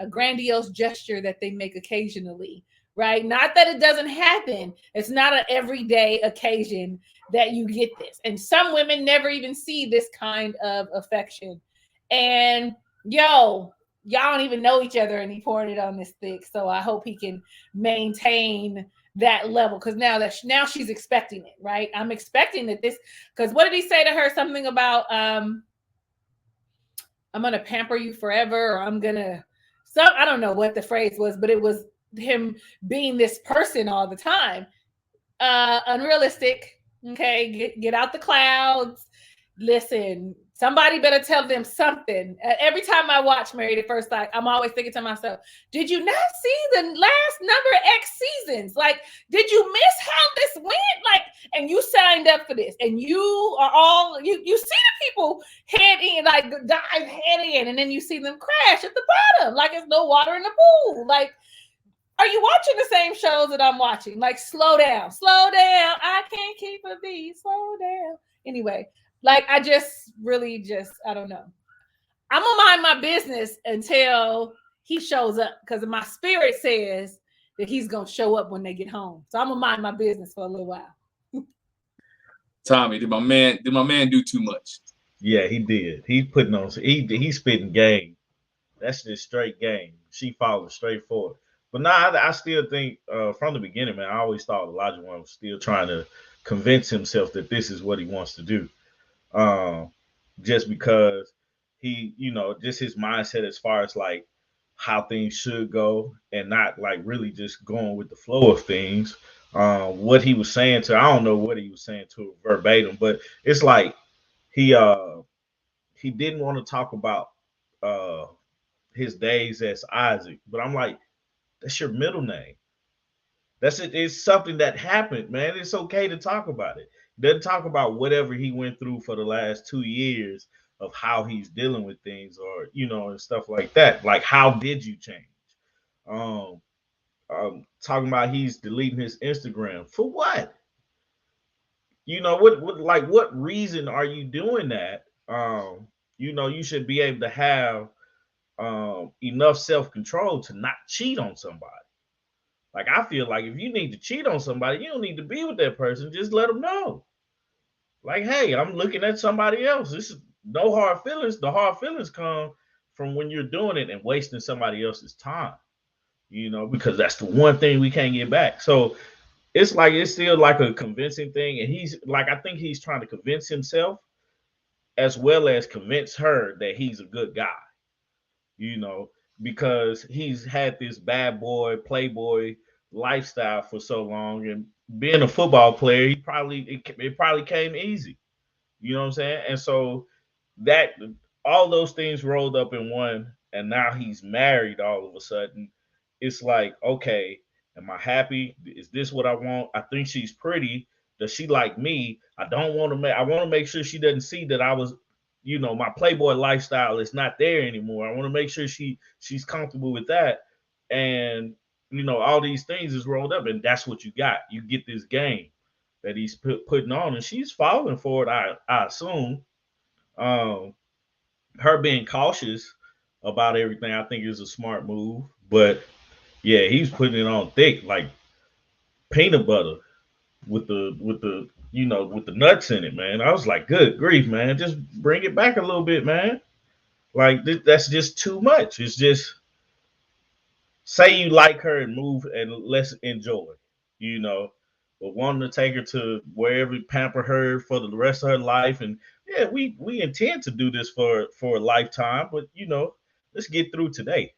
Speaker 3: grandiose gesture that they make occasionally, right? Not that it doesn't happen. It's not an everyday occasion that you get this. And some women never even see this kind of affection. And y'all don't even know each other, and he poured it on this thick. So I hope he can maintain that level, because now she's expecting it, right? I'm expecting that this, because what did he say to her? Something about I'm gonna pamper you forever, or I don't know what the phrase was, but it was him being this person all the time. Unrealistic. Okay, get out the clouds. Listen, somebody better tell them something. Every time I watch Married at First Sight, I'm always thinking to myself, did you not see the last number of X seasons? Like, did you miss how this went? Like, and you signed up for this, and you are all, you see the people head in, like dive head in, and then you see them crash at the bottom, like it's no water in the pool. Like, are you watching the same shows that I'm watching? Like, slow down. I can't keep a beat. Slow down. Anyway, like, I don't know. I'm gonna mind my business until he shows up, because my spirit says that he's gonna show up when they get home. So I'm gonna mind my business for a little while.
Speaker 1: Tommy, did my man do too much?
Speaker 2: Yeah, he did. He's putting on. He's spitting game. That's just straight game. She followed straight forward. But I still think from the beginning, man, I always thought Elijah One was still trying to convince himself that this is what he wants to do. Just because he, just his mindset as far as like how things should go, and not like really just going with the flow of things. What he was saying to, I don't know what he was saying to her verbatim, but it's like he didn't want to talk about his days as Isaac, but I'm like, that's your middle name. That's it. It's something that happened, man. It's okay to talk about it. Doesn't talk about whatever he went through for the last 2 years of how he's dealing with things, or and stuff like that. Like, how did you change? Um, talking about he's deleting his Instagram for what? What reason are you doing that? You should be able to have enough self control to not cheat on somebody. Like I feel like if you need to cheat on somebody, you don't need to be with that person. Just let them know. Like, hey, I'm looking at somebody else. This is no hard feelings. The hard feelings come from when you're doing it and wasting somebody else's time. Because that's the one thing we can't get back. So it's still like a convincing thing, and he's like, I think he's trying to convince himself as well as convince her that he's a good guy. You know, because he's had this bad boy, playboy lifestyle for so long, and being a football player, it probably came easy. You know what I'm saying? And so that all those things rolled up in one, and now he's married all of a sudden. It's like, okay, am I happy? Is this what I want? I think she's pretty. Does she like me? I don't want to make. I want to make sure she doesn't see that I was, my Playboy lifestyle is not there anymore. I want to make sure she's comfortable with that, and all these things is rolled up, and that's what you got. You get this game that he's putting on, and she's falling for it. I assume. Um, Her being cautious about everything, I think, is a smart move. But yeah, he's putting it on thick, like peanut butter with the nuts in it, man. I was like, good grief, man, just bring it back a little bit, man. Like that's just too much. It's just say you like her and move and let's enjoy, you know. But wanting to take her to wherever, pamper her for the rest of her life, and yeah, we intend to do this for a lifetime, but let's get through today.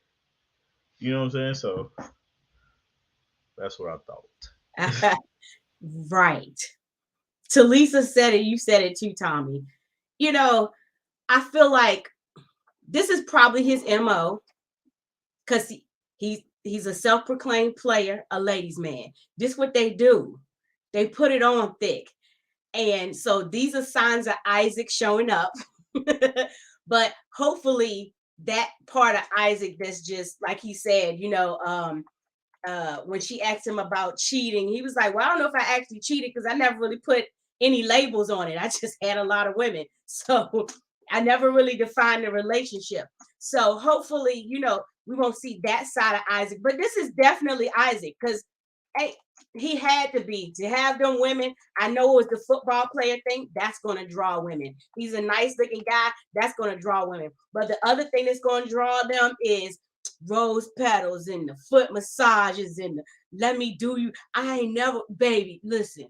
Speaker 2: You know what I'm saying? So that's what I thought.
Speaker 4: Right. Talisa said it. You said it too, Tommy. I feel like this is probably his MO, because he's a self-proclaimed player, a ladies' man. This is what they do. They put it on thick. And so these are signs of Isaac showing up. But hopefully that part of Isaac that's just like he said, when she asked him about cheating, he was like, well, I don't know if I actually cheated because I never really put any labels on it. I just had a lot of women. So I never really defined the relationship. So hopefully, we won't see that side of Isaac. But this is definitely Isaac, because he had to have them women. I know it was the football player thing. That's going to draw women. He's a nice looking guy. That's going to draw women. But the other thing that's going to draw them is rose petals and the foot massages and let me do you. I ain't never, baby, listen,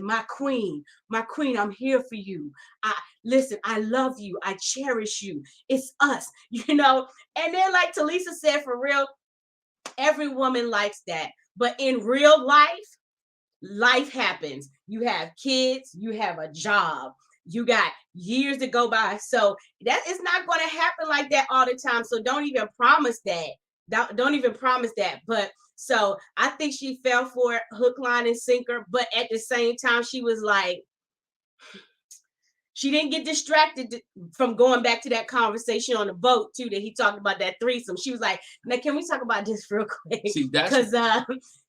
Speaker 4: my queen, I'm here for you. I love you. I cherish you. It's us, And then like Talisa said, for real, every woman likes that. But in real life happens. You have kids, you have a job, you got years to go by. So that is not going to happen like that all the time. So don't even promise that. Don't even promise that. But so I think she fell for it, hook, line, and sinker. But at the same time, she was like, she didn't get distracted from going back to that conversation on the boat too, that he talked about that threesome. She was like, now can we talk about this real quick? Because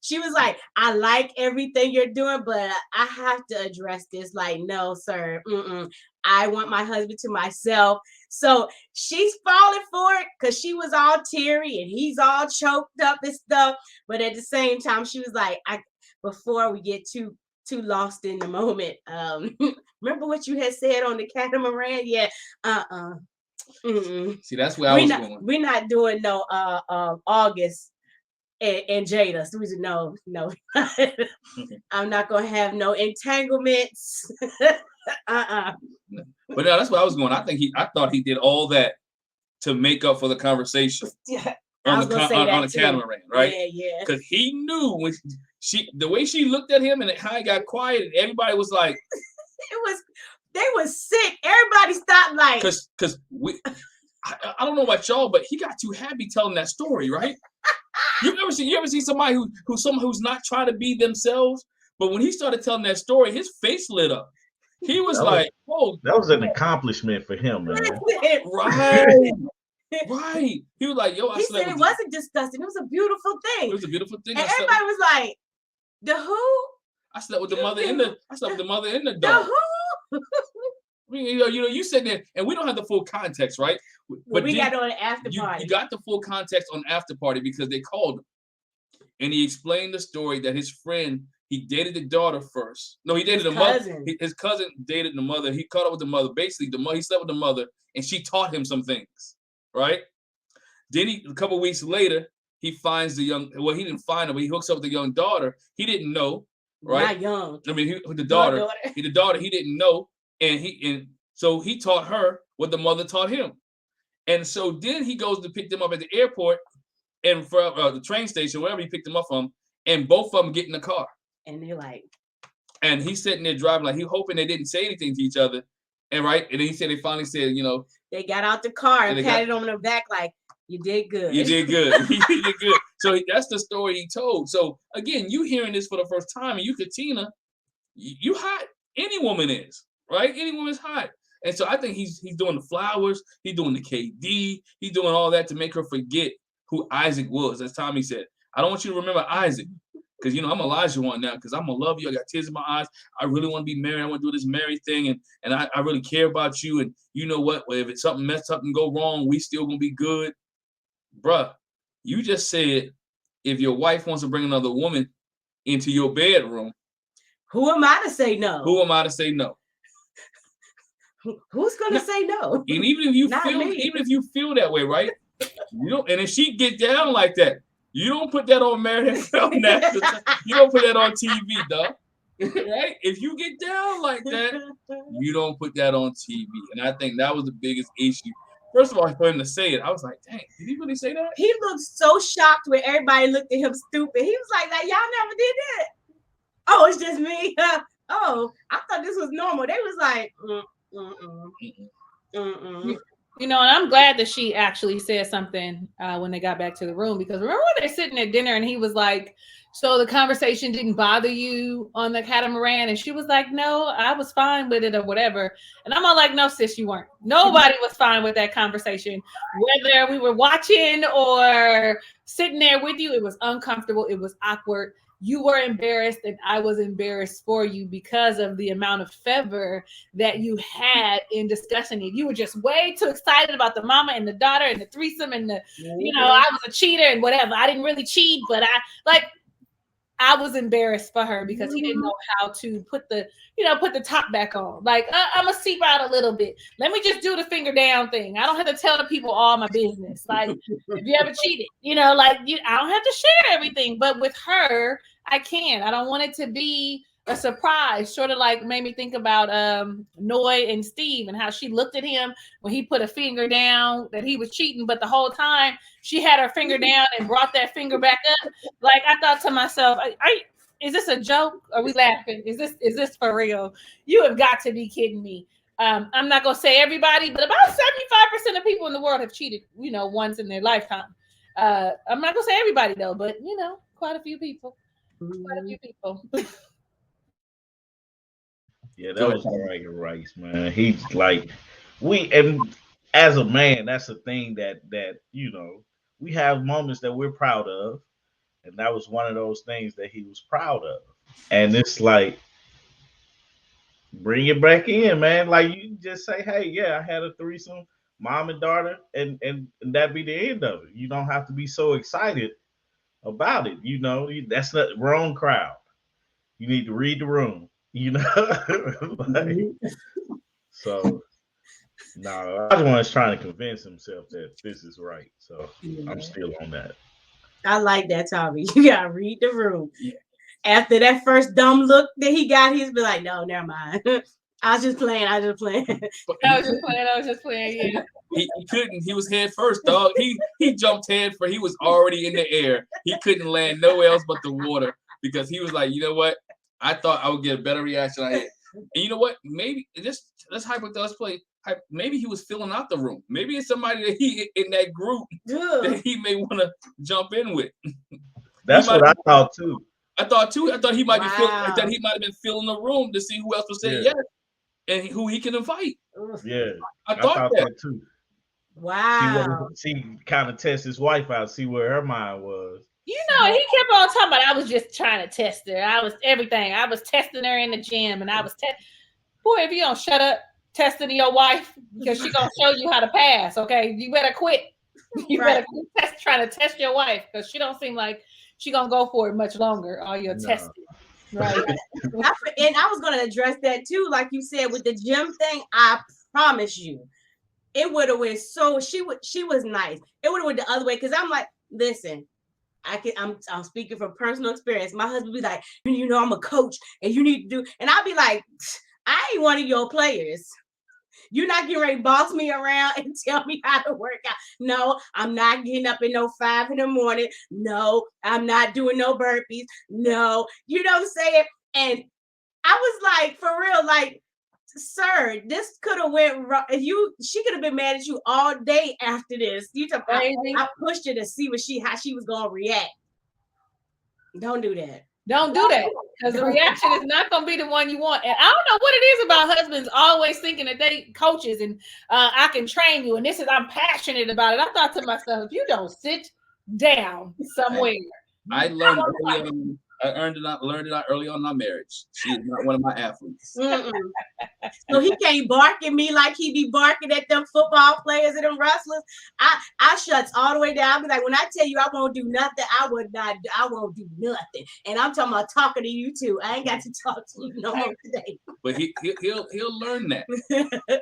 Speaker 4: she was like, I like everything you're doing, but I have to address this. Like, no, sir. I want my husband to myself. So she's falling for it because she was all teary and he's all choked up and stuff. But at the same time, she was like, before we get too lost in the moment. Remember what you had said on the catamaran? Yeah.
Speaker 1: See, that's where I was going.
Speaker 4: We're not doing no August and Jada. So we said, no. I'm not gonna have no entanglements.
Speaker 1: But no, that's where I was going. I thought he did all that to make up for the conversation.
Speaker 4: Yeah.
Speaker 1: On the catamaran, right?
Speaker 4: Yeah.
Speaker 1: Because he knew when the way she looked at him and how he got quiet, and everybody was like,
Speaker 4: they was sick. Everybody stopped like,
Speaker 1: because I don't know about y'all, but he got too happy telling that story, right? You ever see somebody who's not trying to be themselves, but when he started telling that story, his face lit up. He was like, "Whoa!"
Speaker 2: That was an accomplishment for him, man.
Speaker 1: Right. Right. He was like, yo,
Speaker 4: He said it wasn't disgusting. It was a beautiful thing.
Speaker 1: It was a beautiful thing.
Speaker 4: And everybody was like, the who?
Speaker 1: I slept with the mother in the dog.
Speaker 4: The who?
Speaker 1: I mean, you said that, and we don't have the full context, right?
Speaker 4: But we got on an after party.
Speaker 1: You got the full context on after party because they called him, and he explained the story that his friend, he dated the daughter first. No, he dated the mother. His cousin dated the mother. He caught up with the mother. Basically, he slept with the mother, and she taught him some things, right? Then a couple weeks later, he finds he didn't find her, but he hooks up with the young daughter. He didn't know, right?
Speaker 4: Not young.
Speaker 1: I mean, the daughter. He didn't know. And so he taught her what the mother taught him. And so then he goes to pick them up at the airport and for the train station, wherever he picked them up from, and both of them get in the car.
Speaker 4: And they're like,
Speaker 1: and he's sitting there driving, like he hoping they didn't say anything to each other. And right, and then they finally said,
Speaker 4: they got out the car and patted on the back like, you did good.
Speaker 1: You did good. You did good. So that's the story he told. So again, you hearing this for the first time, and you, Katina, you hot. Any woman is. Right? Any woman's hot. And so I think he's doing the flowers, he's doing the KD, he's doing all that to make her forget who Isaac was. As Tommy said, I don't want you to remember Isaac. Because I'm Elijah one now, because I'm gonna love you. I got tears in my eyes. I really want to be married. I want to do this married thing, and I really care about you. And you know what? If it's something messed up and go wrong, we still gonna be good. Bruh, you just said if your wife wants to bring another woman into your bedroom,
Speaker 4: who am I to say no?
Speaker 1: Who am I to say no?
Speaker 4: Who's gonna say no?
Speaker 1: And even if you feel that way, right? And if she get down like that, you don't put that on Married Film National. You don't put that on TV, dog. Right? If you get down like that, you don't put that on TV. And I think that was the biggest issue. First of all, for him to say it, I was like, dang, did he really say that?
Speaker 4: He looked so shocked when everybody looked at him stupid. He was like, y'all never did that. Oh, it's just me. Oh, I thought this was normal. They was like,
Speaker 3: and I'm glad that she actually said something when they got back to the room, because remember when they're sitting at dinner and he was like, so the conversation didn't bother you on the catamaran? And she was like, no, I was fine with it or whatever. And I'm all like, no, sis, you weren't. Nobody was fine with that conversation. Whether we were watching or sitting there with you, it was uncomfortable. It was awkward. You were embarrassed and I was embarrassed for you because of the amount of fervor that you had in discussing it. You were just way too excited about the mama and the daughter and the threesome and the, I was a cheater and whatever. I didn't really cheat, but I was embarrassed for her because he didn't know how to put the top back on. Like, I'm gonna seep out a little bit. Let me just do the finger down thing. I don't have to tell the people all my business. Like, if you ever cheated, I don't have to share everything. But with her, I can. I don't want it to be a surprise. Sort of like made me think about Noy and Steve and how she looked at him when he put a finger down that he was cheating, but the whole time she had her finger down and brought that finger back up. Like, I thought to myself, is this a joke? Are we laughing? Is this for real? You have got to be kidding me. I'm not gonna say everybody, but about 75% of people in the world have cheated, once in their lifetime. I'm not gonna say everybody though, but quite a few people. Quite a few people.
Speaker 2: Yeah, that was Artieka Rice, man. He's like, and as a man, that's a thing that we have moments that we're proud of, and that was one of those things that he was proud of. And it's like, bring it back in, man. Like, you just say, hey, yeah, I had a threesome, mom and daughter, and that be the end of it. You don't have to be so excited about it. That's not the wrong crowd. You need to read the room. So no, I was trying to convince himself that this is right. So I'm still on that.
Speaker 4: I like that, Tommy. You gotta read the room. Yeah. After that first dumb look that he got, he's be like, no, never mind. I was just playing. I was just playing. Yeah.
Speaker 1: He couldn't. He was head first, dog. He jumped head first. He was already in the air. He couldn't land nowhere else but the water because he was like, you know what? I thought I would get a better reaction. And you know what? Maybe let's hypothesize play. Maybe he was filling out the room. Maybe it's somebody that he in that group that he may want to jump in with.
Speaker 2: That's what I thought too.
Speaker 1: I thought he might be filling. I thought he might have been filling the room to see who else would say yes and who he can invite.
Speaker 2: Yeah,
Speaker 1: I thought that
Speaker 2: too.
Speaker 4: Wow.
Speaker 2: She kind of test his wife out, see where her mind was.
Speaker 3: You know, he kept on talking about I was just trying to test her. I was everything. I was testing her in the gym, and I was boy, if you don't shut up testing your wife, because she gonna show you how to pass. Okay, you better quit. You
Speaker 4: Right.
Speaker 3: better quit trying to test your wife, because she don't seem like she gonna go for it much longer. All your
Speaker 2: No.
Speaker 3: testing, right?
Speaker 4: And I was going to address that too, like you said with the gym thing. I promise you, it would have went so. She was nice. It would have went the other way because I'm like, listen. I'm speaking from personal experience. My husband be like, you know, I'm a coach and you need to do, and I'll be like, I ain't one of your players. You're not getting ready to boss me around and tell me how to work out. No, I'm not getting up at no 5 a.m. No, I'm not doing no burpees. No, you know what I'm saying? And I was like, for real, like, sir, this could have went wrong. She could have been mad at you all day after this. I pushed her to see how she was gonna react. Don't do that.
Speaker 3: Don't do that, because the reaction is not going to be the one you want. And I don't know what it is about husbands always thinking that they coaches and I can train you. And I'm passionate about it. I thought to myself, if you don't sit down somewhere.
Speaker 1: I learned early on. I learned it out early on in our marriage. She is not one of my athletes.
Speaker 4: So he can't bark at me like he be barking at them football players and them wrestlers. I shuts all the way down. I be like, when I tell you I won't do nothing, I won't do nothing. And I'm talking to you too. I ain't got to talk to you no more today.
Speaker 1: But he'll learn that.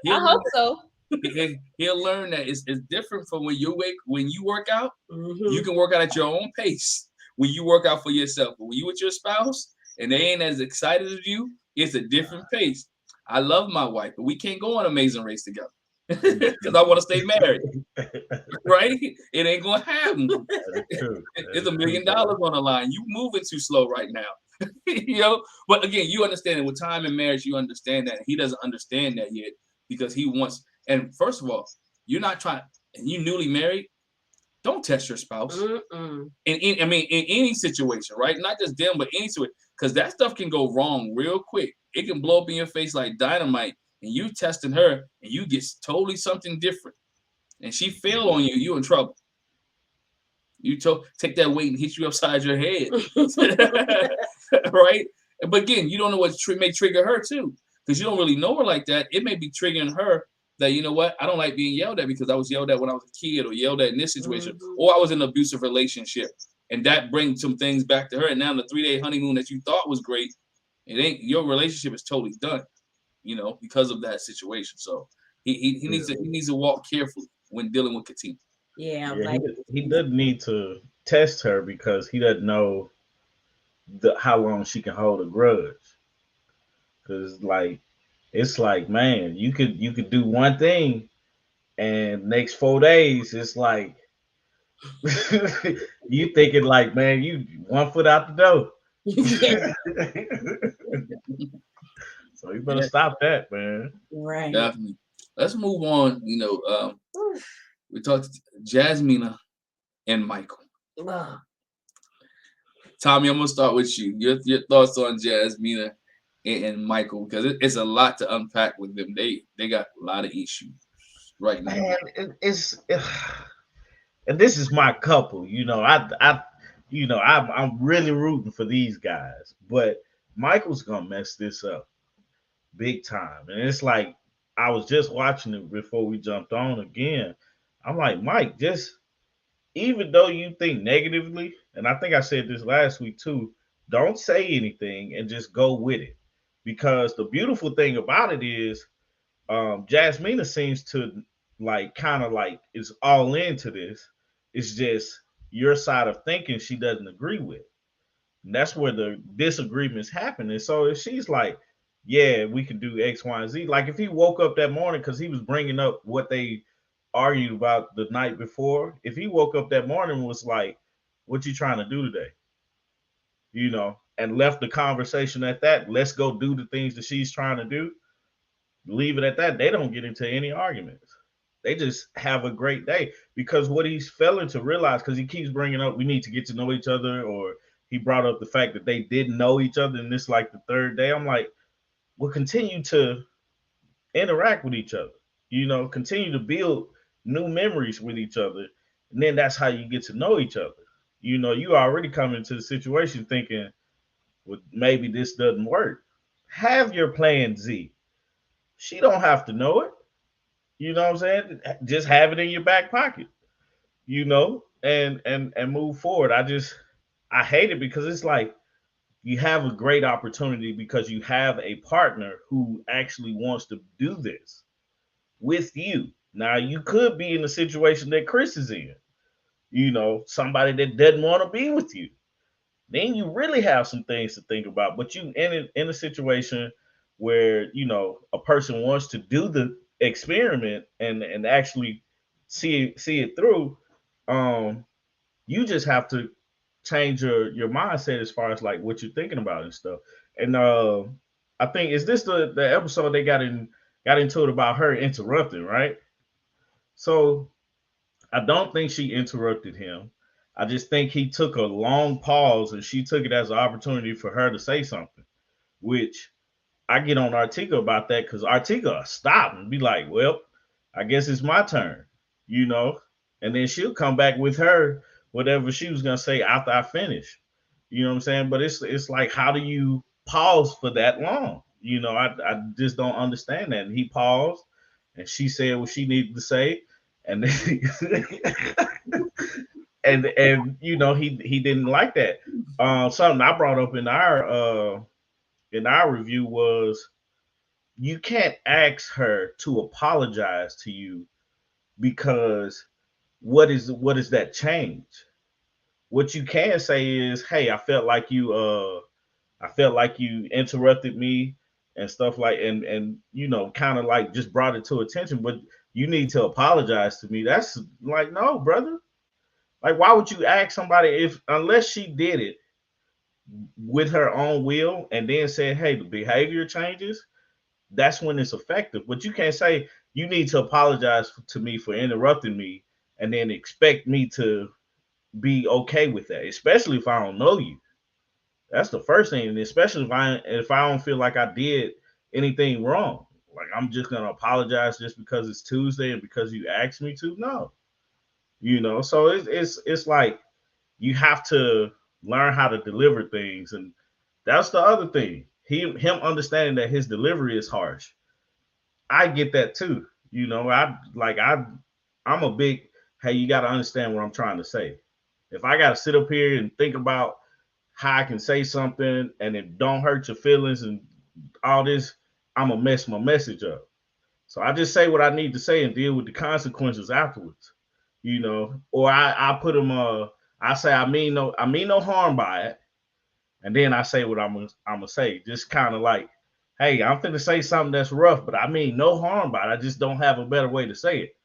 Speaker 3: I hope so.
Speaker 1: He'll learn that it's different from when you work out. Mm-hmm. You can work out at your own pace when you work out for yourself. But when you with your spouse and they ain't as excited as you, it's a different pace. I love my wife, but we can't go on Amazing Race together because I want to stay married. Right? It ain't gonna happen. It's $1 million on the line. You moving too slow right now. You know. But again, you understand it with time and marriage. You understand that he doesn't understand that yet because he wants. And first of all, you're not trying. And you newly married. Don't test your spouse. In any situation, right? Not just them, but any situation, because that stuff can go wrong real quick. It can blow up in your face like dynamite, and you testing her, and you get totally something different, and she fail on you. You in trouble. You take that weight and hit you upside your head, right? But again, you don't know what may trigger her too, because you don't really know her like that. It may be triggering her. That, you know what, I don't like being yelled at because I was yelled at when I was a kid or yelled at in this situation, or I was in an abusive relationship. And that brings some things back to her. And now the 3-day honeymoon that you thought was great, your relationship is totally done, you know, because of that situation. So he needs to walk carefully when dealing with Katina.
Speaker 4: Yeah,
Speaker 2: he doesn't need to test her because he doesn't know how long she can hold a grudge. Because it's like, man, you could do one thing, and next 4 days, it's like you thinking like, man, you 1 foot out the door. So you better stop that, man.
Speaker 4: Right.
Speaker 1: Definitely. Let's move on. You know, we talked to Jasmina and Michael. Tommy, I'm gonna start with you. Your thoughts on Jasmina and Michael, because it's a lot to unpack with them. They got a lot of issues right now.
Speaker 2: Man, and this is my couple. You know, I'm really rooting for these guys, but Michael's gonna mess this up big time. And it's like I was just watching it before we jumped on again. I'm like, Mike, just even though you think negatively, and I think I said this last week too, don't say anything and just go with it. Because the beautiful thing about it is Jasmina seems to kind of is all into this. It's just your side of thinking she doesn't agree with. And that's where the disagreements happen. And so if she's like, yeah, we can do X, Y, and Z. Like if he woke up that morning, because he was bringing up what they argued about the night before. If he woke up that morning and was like, what you trying to do today? You know, and left the conversation at that. Let's go do the things that she's trying to do. Leave it at that. They don't get into any arguments. They just have a great day, because what he's failing to realize, because he keeps bringing up, we need to get to know each other, or he brought up the fact that they didn't know each other and this like the third day. I'm like, we'll continue to interact with each other, you know, continue to build new memories with each other, and then that's how you get to know each other. You already come into the situation thinking, well, maybe this doesn't work. Have your plan Z. She don't have to know it. You know what I'm saying? Just have it in your back pocket. And move forward. I hate it because it's like you have a great opportunity because you have a partner who actually wants to do this with you. Now you could be in the situation that Chris is in. Somebody that doesn't want to be with you. Then you really have some things to think about. But you in a situation where a person wants to do the experiment and actually see it through. Um, you just have to change your mindset as far as like what you're thinking about and stuff. And I think is this the episode they got into it about her interrupting, right? So I don't think she interrupted him. I just think he took a long pause and she took it as an opportunity for her to say something, which I get on Artieka about that because Artieka stop and be like, well, I guess it's my turn, you know? And then she'll come back with her whatever she was gonna say after I finish. You know what I'm saying? But it's like how do you pause for that long? I just don't understand that. And he paused and she said what she needed to say. And and he didn't like that. Something I brought up in our review was you can't ask her to apologize to you because what is that change? What you can say is, hey, I felt like you interrupted me and stuff like and kind of like just brought it to attention, but you need to apologize to me. That's like, no, brother. Like, why would you ask somebody if unless she did it with her own will and then said, hey, the behavior changes, that's when it's effective. But you can't say you need to apologize to me for interrupting me and then expect me to be okay with that, especially if I don't know you. That's the first thing, and especially if I don't feel like I did anything wrong. Like I'm just gonna apologize just because it's Tuesday and because you asked me to. No, So it's like you have to learn how to deliver things, and that's the other thing. Him understanding that his delivery is harsh. I get that too. I'm a big, hey, you got to understand what I'm trying to say. If I got to sit up here and think about how I can say something and it don't hurt your feelings and all this, I'm gonna mess my message up. So I just say what I need to say and deal with the consequences afterwards. Or I put them. I say I mean no harm by it, and then I say what I'm gonna say. Just kind of like, hey, I'm finna say something that's rough, but I mean no harm by it. I just don't have a better way to say it.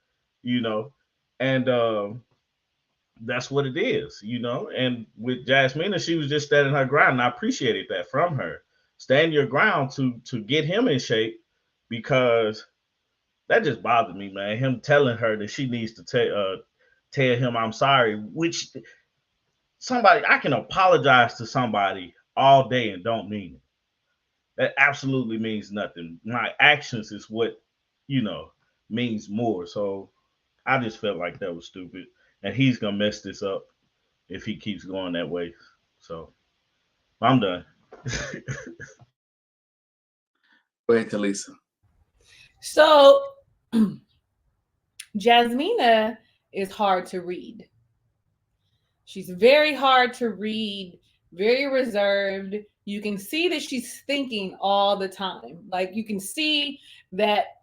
Speaker 2: You know, and that's what it is. And with Jasmina, she was just standing her ground, and I appreciated that from her. Stand your ground to get him in shape because that just bothered me, man. Him telling her that she needs to tell him I'm sorry, which somebody I can apologize to somebody all day and don't mean it. That absolutely means nothing. My actions is what you know means more. So I just felt like that was stupid, and he's gonna mess this up if he keeps going that way. So I'm done.
Speaker 1: Go ahead, Talisa.
Speaker 3: So Jasmina is hard to read. She's very hard to read, very reserved. You can see that she's thinking all the time. Like you can see that,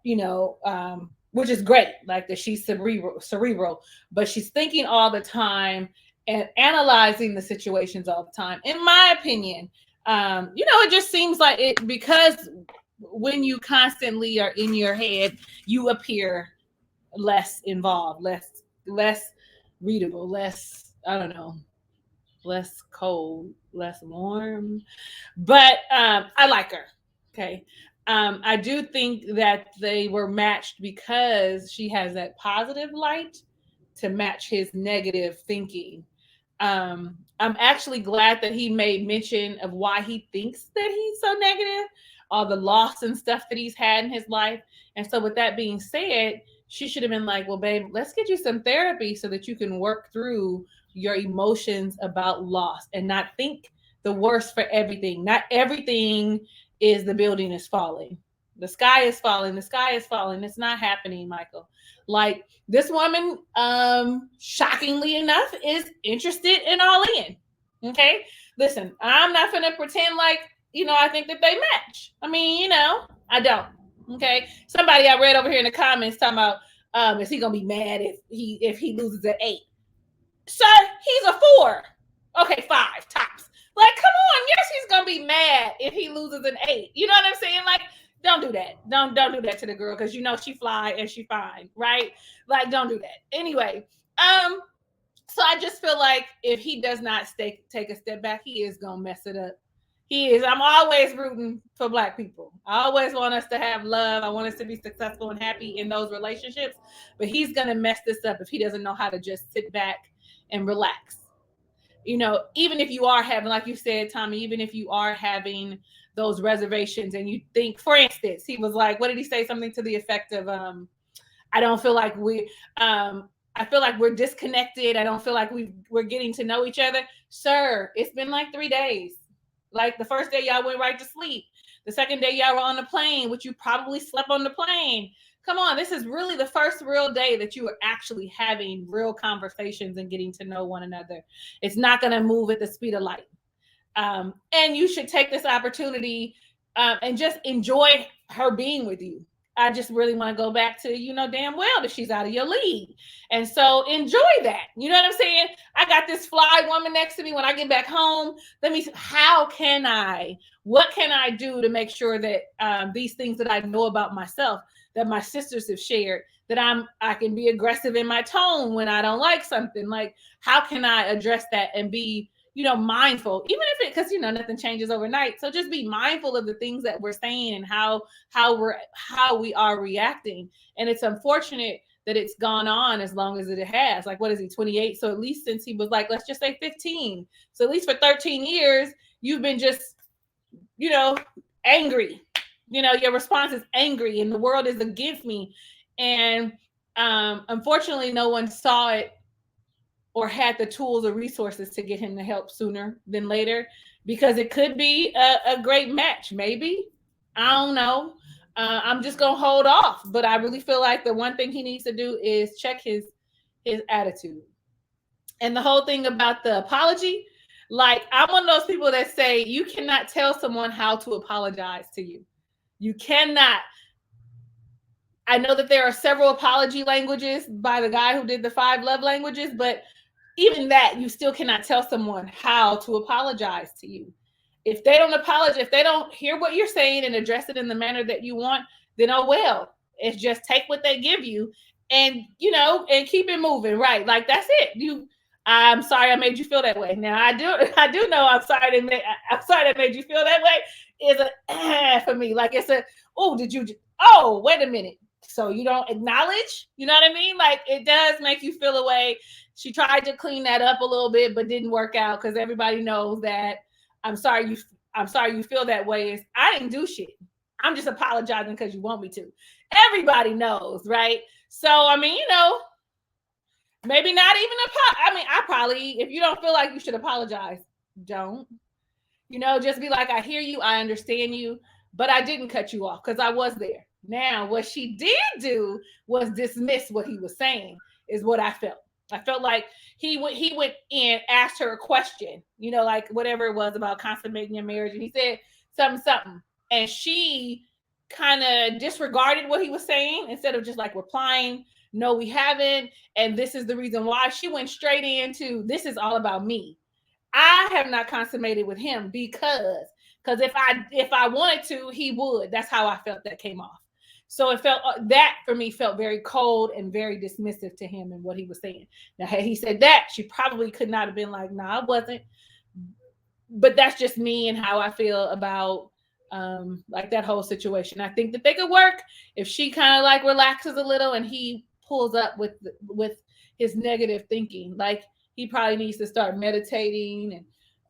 Speaker 3: which is great, like that she's cerebral, but she's thinking all the time and analyzing the situations all the time. In my opinion, it just seems like it because when you constantly are in your head, you appear less involved, less readable, less I don't know, less cold, less warm. But I like her. Okay. I do think that they were matched because she has that positive light to match his negative thinking. I'm actually glad that he made mention of why he thinks that he's so negative, all the loss and stuff that he's had in his life. And so, with that being said, she should have been like, well, babe, let's get you some therapy so that you can work through your emotions about loss and not think the worst for everything. Not everything is the building is falling. The sky is falling. The sky is falling. It's not happening, Michael. Like this woman, shockingly enough, is interested in all in. Okay. Listen, I'm not gonna pretend like, I think that they match. I mean, I don't. Okay. Somebody I read over here in the comments talking about is he gonna be mad if he loses at 8? Sir, he's a 4. Okay, 5 tops. Like, come on, yes, he's gonna be mad if he loses an 8. You know what I'm saying? Like, don't do that. Don't do that to the girl because she fly and she fine, right? Like, don't do that. Anyway, so I just feel like if he does not take a step back, he is gonna mess it up. He is. I'm always rooting for Black people. I always want us to have love. I want us to be successful and happy in those relationships. But he's gonna mess this up if he doesn't know how to just sit back and relax. Even if you are having, like you said, Tommy, even if you are having those reservations and you think, for instance, he was like, what did he say? Something to the effect of, I don't feel like I feel like we're disconnected. I don't feel like we're getting to know each other. Sir, it's been like 3 days. Like the first day y'all went right to sleep. The second day y'all were on the plane, which you probably slept on the plane. Come on, this is really the first real day that you are actually having real conversations and getting to know one another. It's not going to move at the speed of light. And you should take this opportunity and just enjoy her being with you. I just really want to go back to, damn well that she's out of your league. And so enjoy that. You know what I'm saying? I got this fly woman next to me when I get back home. What can I do to make sure that these things that I know about myself, that my sisters have shared, that I can be aggressive in my tone when I don't like something. Like, how can I address that and be, mindful, even if because nothing changes overnight. So just be mindful of the things that we're saying and how we are reacting. And it's unfortunate that it's gone on as long as it has. Like, what is he, 28? So at least since he was like, let's just say 15. So at least for 13 years, you've been just, angry. Your response is angry and the world is against me. And unfortunately, no one saw it or had the tools or resources to get him the help sooner than later, because it could be a great match. Maybe. I don't know. I'm just going to hold off. But I really feel like the one thing he needs to do is check his attitude. And the whole thing about the apology, like, I'm one of those people that say you cannot tell someone how to apologize to you. You cannot. I know that there are several apology languages by the guy who did the 5 love languages, but even that, you still cannot tell someone how to apologize to you. If they don't apologize, if they don't hear what you're saying and address it in the manner that you want, then oh well. It's just take what they give you and, and keep it moving. Right. Like, that's it. I'm sorry I made you feel that way. Now I do know I'm sorry that made you feel that way is a for me. Like, it's a, wait a minute. So you don't acknowledge, you know what I mean? Like, it does make you feel a way. She tried to clean that up a little bit, but didn't work out because everybody knows that I'm sorry you feel that way is I didn't do shit. I'm just apologizing because you want me to. Everybody knows, right? So, I mean, maybe not even I probably, if you don't feel like you should apologize, don't. Just be like, I hear you, I understand you, but I didn't cut you off because I was there. Now, what she did do was dismiss what he was saying, is what I felt. I felt like he went in, asked her a question, like whatever it was about consummating your marriage. And he said something. And she kind of disregarded what he was saying instead of just like replying, no, we haven't. And this is the reason why. She went straight into, this is all about me. I have not consummated with him because if I wanted to, he would. That's how I felt that came off. So it felt that for me felt very cold and very dismissive to him and what he was saying. Now, had he said that, she probably could not have been like, "Nah, I wasn't." But that's just me and how I feel about like that whole situation. I think that they could work if she kind of like relaxes a little and he pulls up with his negative thinking. Like, he probably needs to start meditating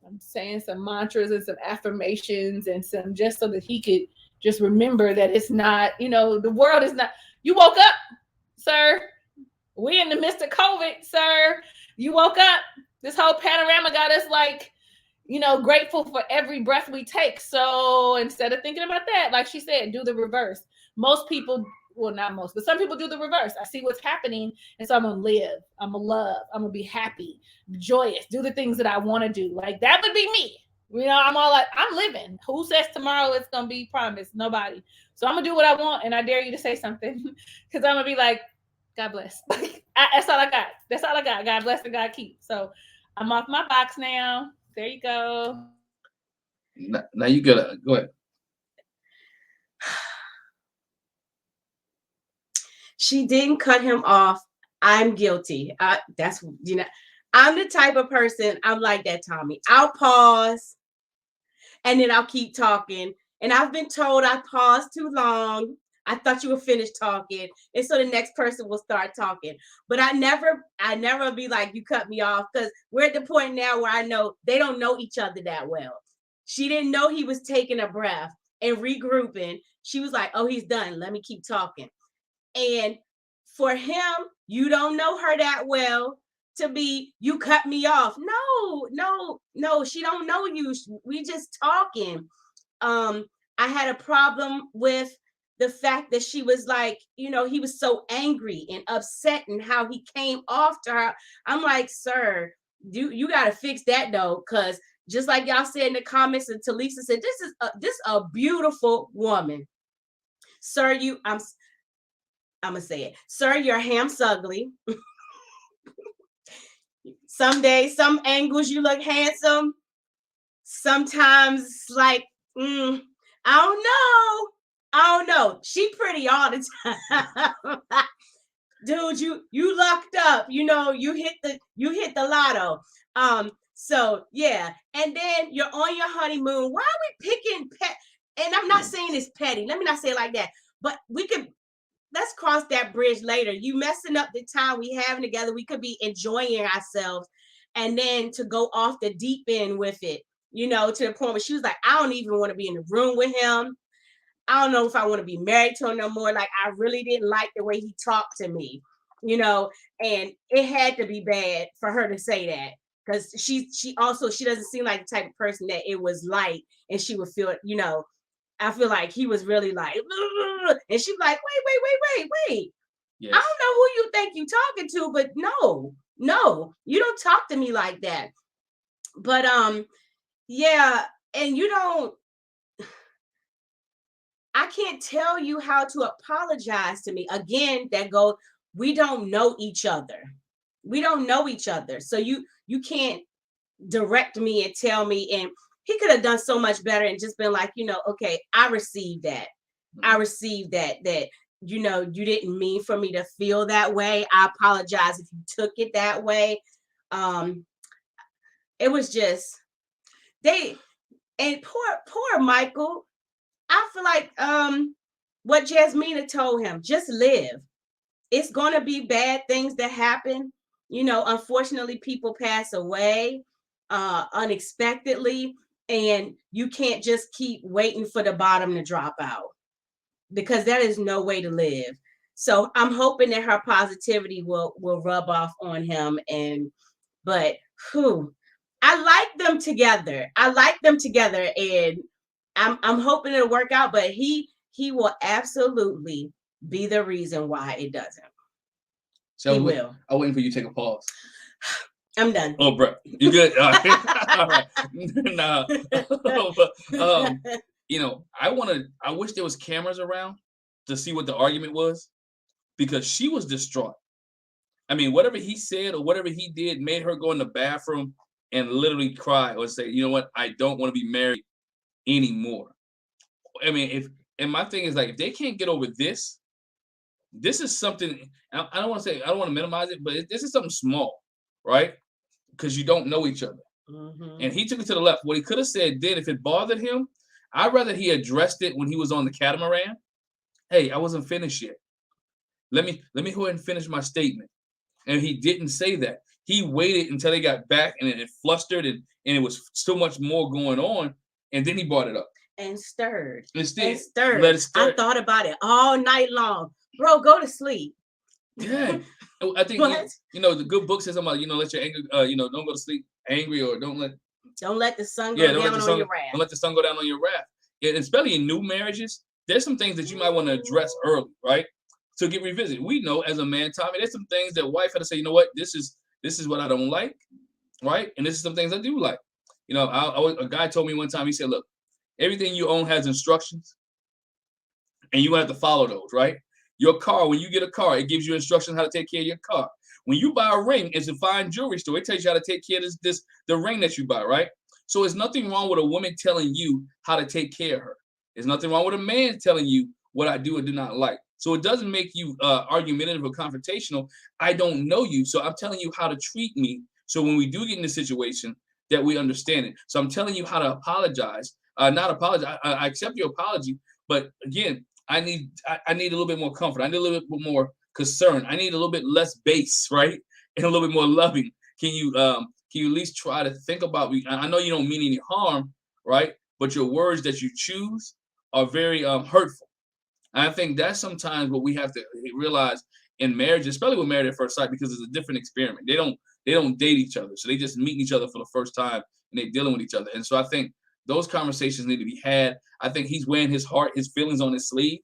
Speaker 3: and saying some mantras and some affirmations and some, just so that he could just remember that it's not, the world is not, you woke up, sir. We in the midst of COVID, sir. You woke up. This whole panorama got us like, grateful for every breath we take. So instead of thinking about that, like she said, do the reverse. Most people, well, not most, but some people do the reverse. I see what's happening, and so I'm gonna live. I'm gonna love. I'm gonna be happy, joyous, do the things that I want to do. Like that would be me. I'm all like, I'm living. Who says tomorrow it's gonna be promised? Nobody. So I'm gonna do what I want, and I dare you to say something, because I'm gonna be like, God bless. That's all I got. That's all I got. God bless and God keep. So I'm off my box now. There you go.
Speaker 1: Now you gotta go ahead.
Speaker 4: She didn't cut him off. I'm guilty. I'm the type of person, I'm like that, Tommy. I'll pause and then I'll keep talking. And I've been told I paused too long. I thought you were finished talking. And so the next person will start talking. But I never be like, you cut me off, because we're at the point now where I know they don't know each other that well. She didn't know he was taking a breath and regrouping. She was like, oh, he's done. Let me keep talking. And for him, you don't know her that well to be, you cut me off. No, she don't know you. We just talking. I had a problem with the fact that she was like, he was so angry and upset and how he came off to her. I'm like, sir, you got to fix that though, because just like y'all said in the comments, and Talisa said, this is a beautiful woman. Sir, I'm gonna say it. Sir, you're ham-sugly. Some days, some angles you look handsome. Sometimes like, I don't know. She pretty all the time. Dude, you lucked up. You hit the lotto. So yeah. And then you're on your honeymoon. Why are we picking pet? And I'm not saying it's petty. Let me not say it like that. But let's cross that bridge later. You messing up the time we having together. We could be enjoying ourselves. And then to go off the deep end with it, to the point where she was like, I don't even want to be in the room with him. I don't know if I want to be married to him no more. Like, I really didn't like the way he talked to me, and it had to be bad for her to say that, because she doesn't seem like the type of person that it was light, and she would feel, I feel like he was really like, and she's like, wait. Yes. I don't know who you think you talking to, but no, you don't talk to me like that. But yeah, and I can't tell you how to apologize to me. Again, we don't know each other. So you can't direct me and tell me, and he could have done so much better and just been like, okay, I received that. That, you didn't mean for me to feel that way. I apologize if you took it that way. It was just, and poor Michael. I feel like what Jasmina told him, just live. It's going to be bad things that happen. Unfortunately, people pass away unexpectedly, and you can't just keep waiting for the bottom to drop out, because that is no way to live. So I'm hoping that her positivity will rub off on him. But I like them together. And I'm hoping it'll work out, but he will absolutely be the reason why it doesn't.
Speaker 1: So he will. I'm waiting for you to take a pause.
Speaker 4: I'm done.
Speaker 1: Oh, bro, you good? All right. Nah. But, I wish there was cameras around to see what the argument was, because she was distraught. I mean, whatever he said or whatever he did made her go in the bathroom and literally cry or say, you know what, I don't want to be married anymore. I mean, and my thing is, like, if they can't get over this is something, I don't want to minimize it, but this is something small, right? Because you don't know each other. Mm-hmm. And he took it to the left. What he could have said then, if it bothered him, I'd rather he addressed it when he was on the catamaran. Hey, I wasn't finished yet. Let me go ahead and finish my statement. And he didn't say that. He waited until they got back, and it flustered, and it was so much more going on, and then he brought it up.
Speaker 4: And stirred.
Speaker 1: Let it
Speaker 4: stir. I thought about it all night long. Bro, go to sleep.
Speaker 1: Yeah. I think
Speaker 4: What?
Speaker 1: the good book says something about, let your anger, don't go to sleep angry, or don't let
Speaker 4: the sun
Speaker 1: yeah,
Speaker 4: go down on your
Speaker 1: don't
Speaker 4: wrath.
Speaker 1: let the sun go down on your wrath. And especially in new marriages, there's some things that you might want to address early, right? To get revisited. We know as a man, Tommy, there's some things that wife had to say, you know what, this is what I don't like, right? And this is some things I do like. A guy told me one time, he said, look, everything you own has instructions, and you're gonna have to follow those, right? Your car, when you get a car, it gives you instructions how to take care of your car. When you buy a ring, it's a fine jewelry store. It tells you how to take care of the ring that you buy, right? So there's nothing wrong with a woman telling you how to take care of her. There's nothing wrong with a man telling you what I do and do not like. So it doesn't make you argumentative or confrontational. I don't know you, so I'm telling you how to treat me. So when we do get in this situation, that we understand it. So I'm telling you how to apologize. Not apologize. I accept your apology, but again, I need a little bit more comfort. I need a little bit more concern. I need a little bit less bass, right? And a little bit more loving. Can you at least try to think about me? I know you don't mean any harm, right? But your words that you choose are very hurtful. And I think that's sometimes what we have to realize in marriage, especially with Married at First Sight, because it's a different experiment. They don't date each other, so they just meet each other for the first time and they're dealing with each other. And so I think those conversations need to be had. I think he's wearing his heart, his feelings on his sleeve,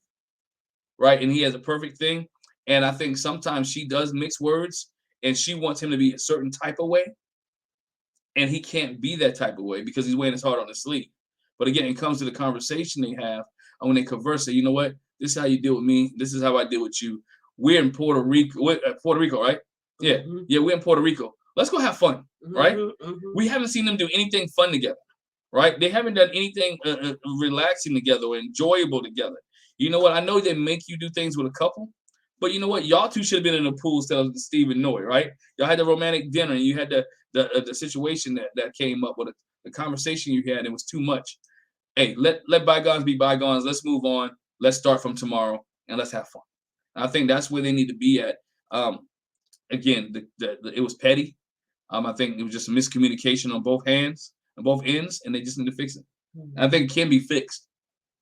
Speaker 1: right? And he has a perfect thing. And I think sometimes she does mix words, and she wants him to be a certain type of way, and he can't be that type of way because he's wearing his heart on his sleeve. But again, it comes to the conversation they have, and when they converse, say, you know what? This is how you deal with me. This is how I deal with you. We're in Puerto Rico, right? Yeah, we're in Puerto Rico. Let's go have fun, right? We haven't seen them do anything fun together, right? They haven't done anything relaxing together or enjoyable together. You know what? I know they make you do things with a couple, but you know what? Y'all two should have been in the pool instead of Steve and Noy, right? Y'all had the romantic dinner, and you had the situation that came up with the conversation you had. It was too much. Hey, let bygones be bygones. Let's move on. Let's start from tomorrow, and let's have fun. And I think that's where they need to be at. Again, it was petty. I think it was just a miscommunication on both ends, and they just need to fix it. And I think it can be fixed,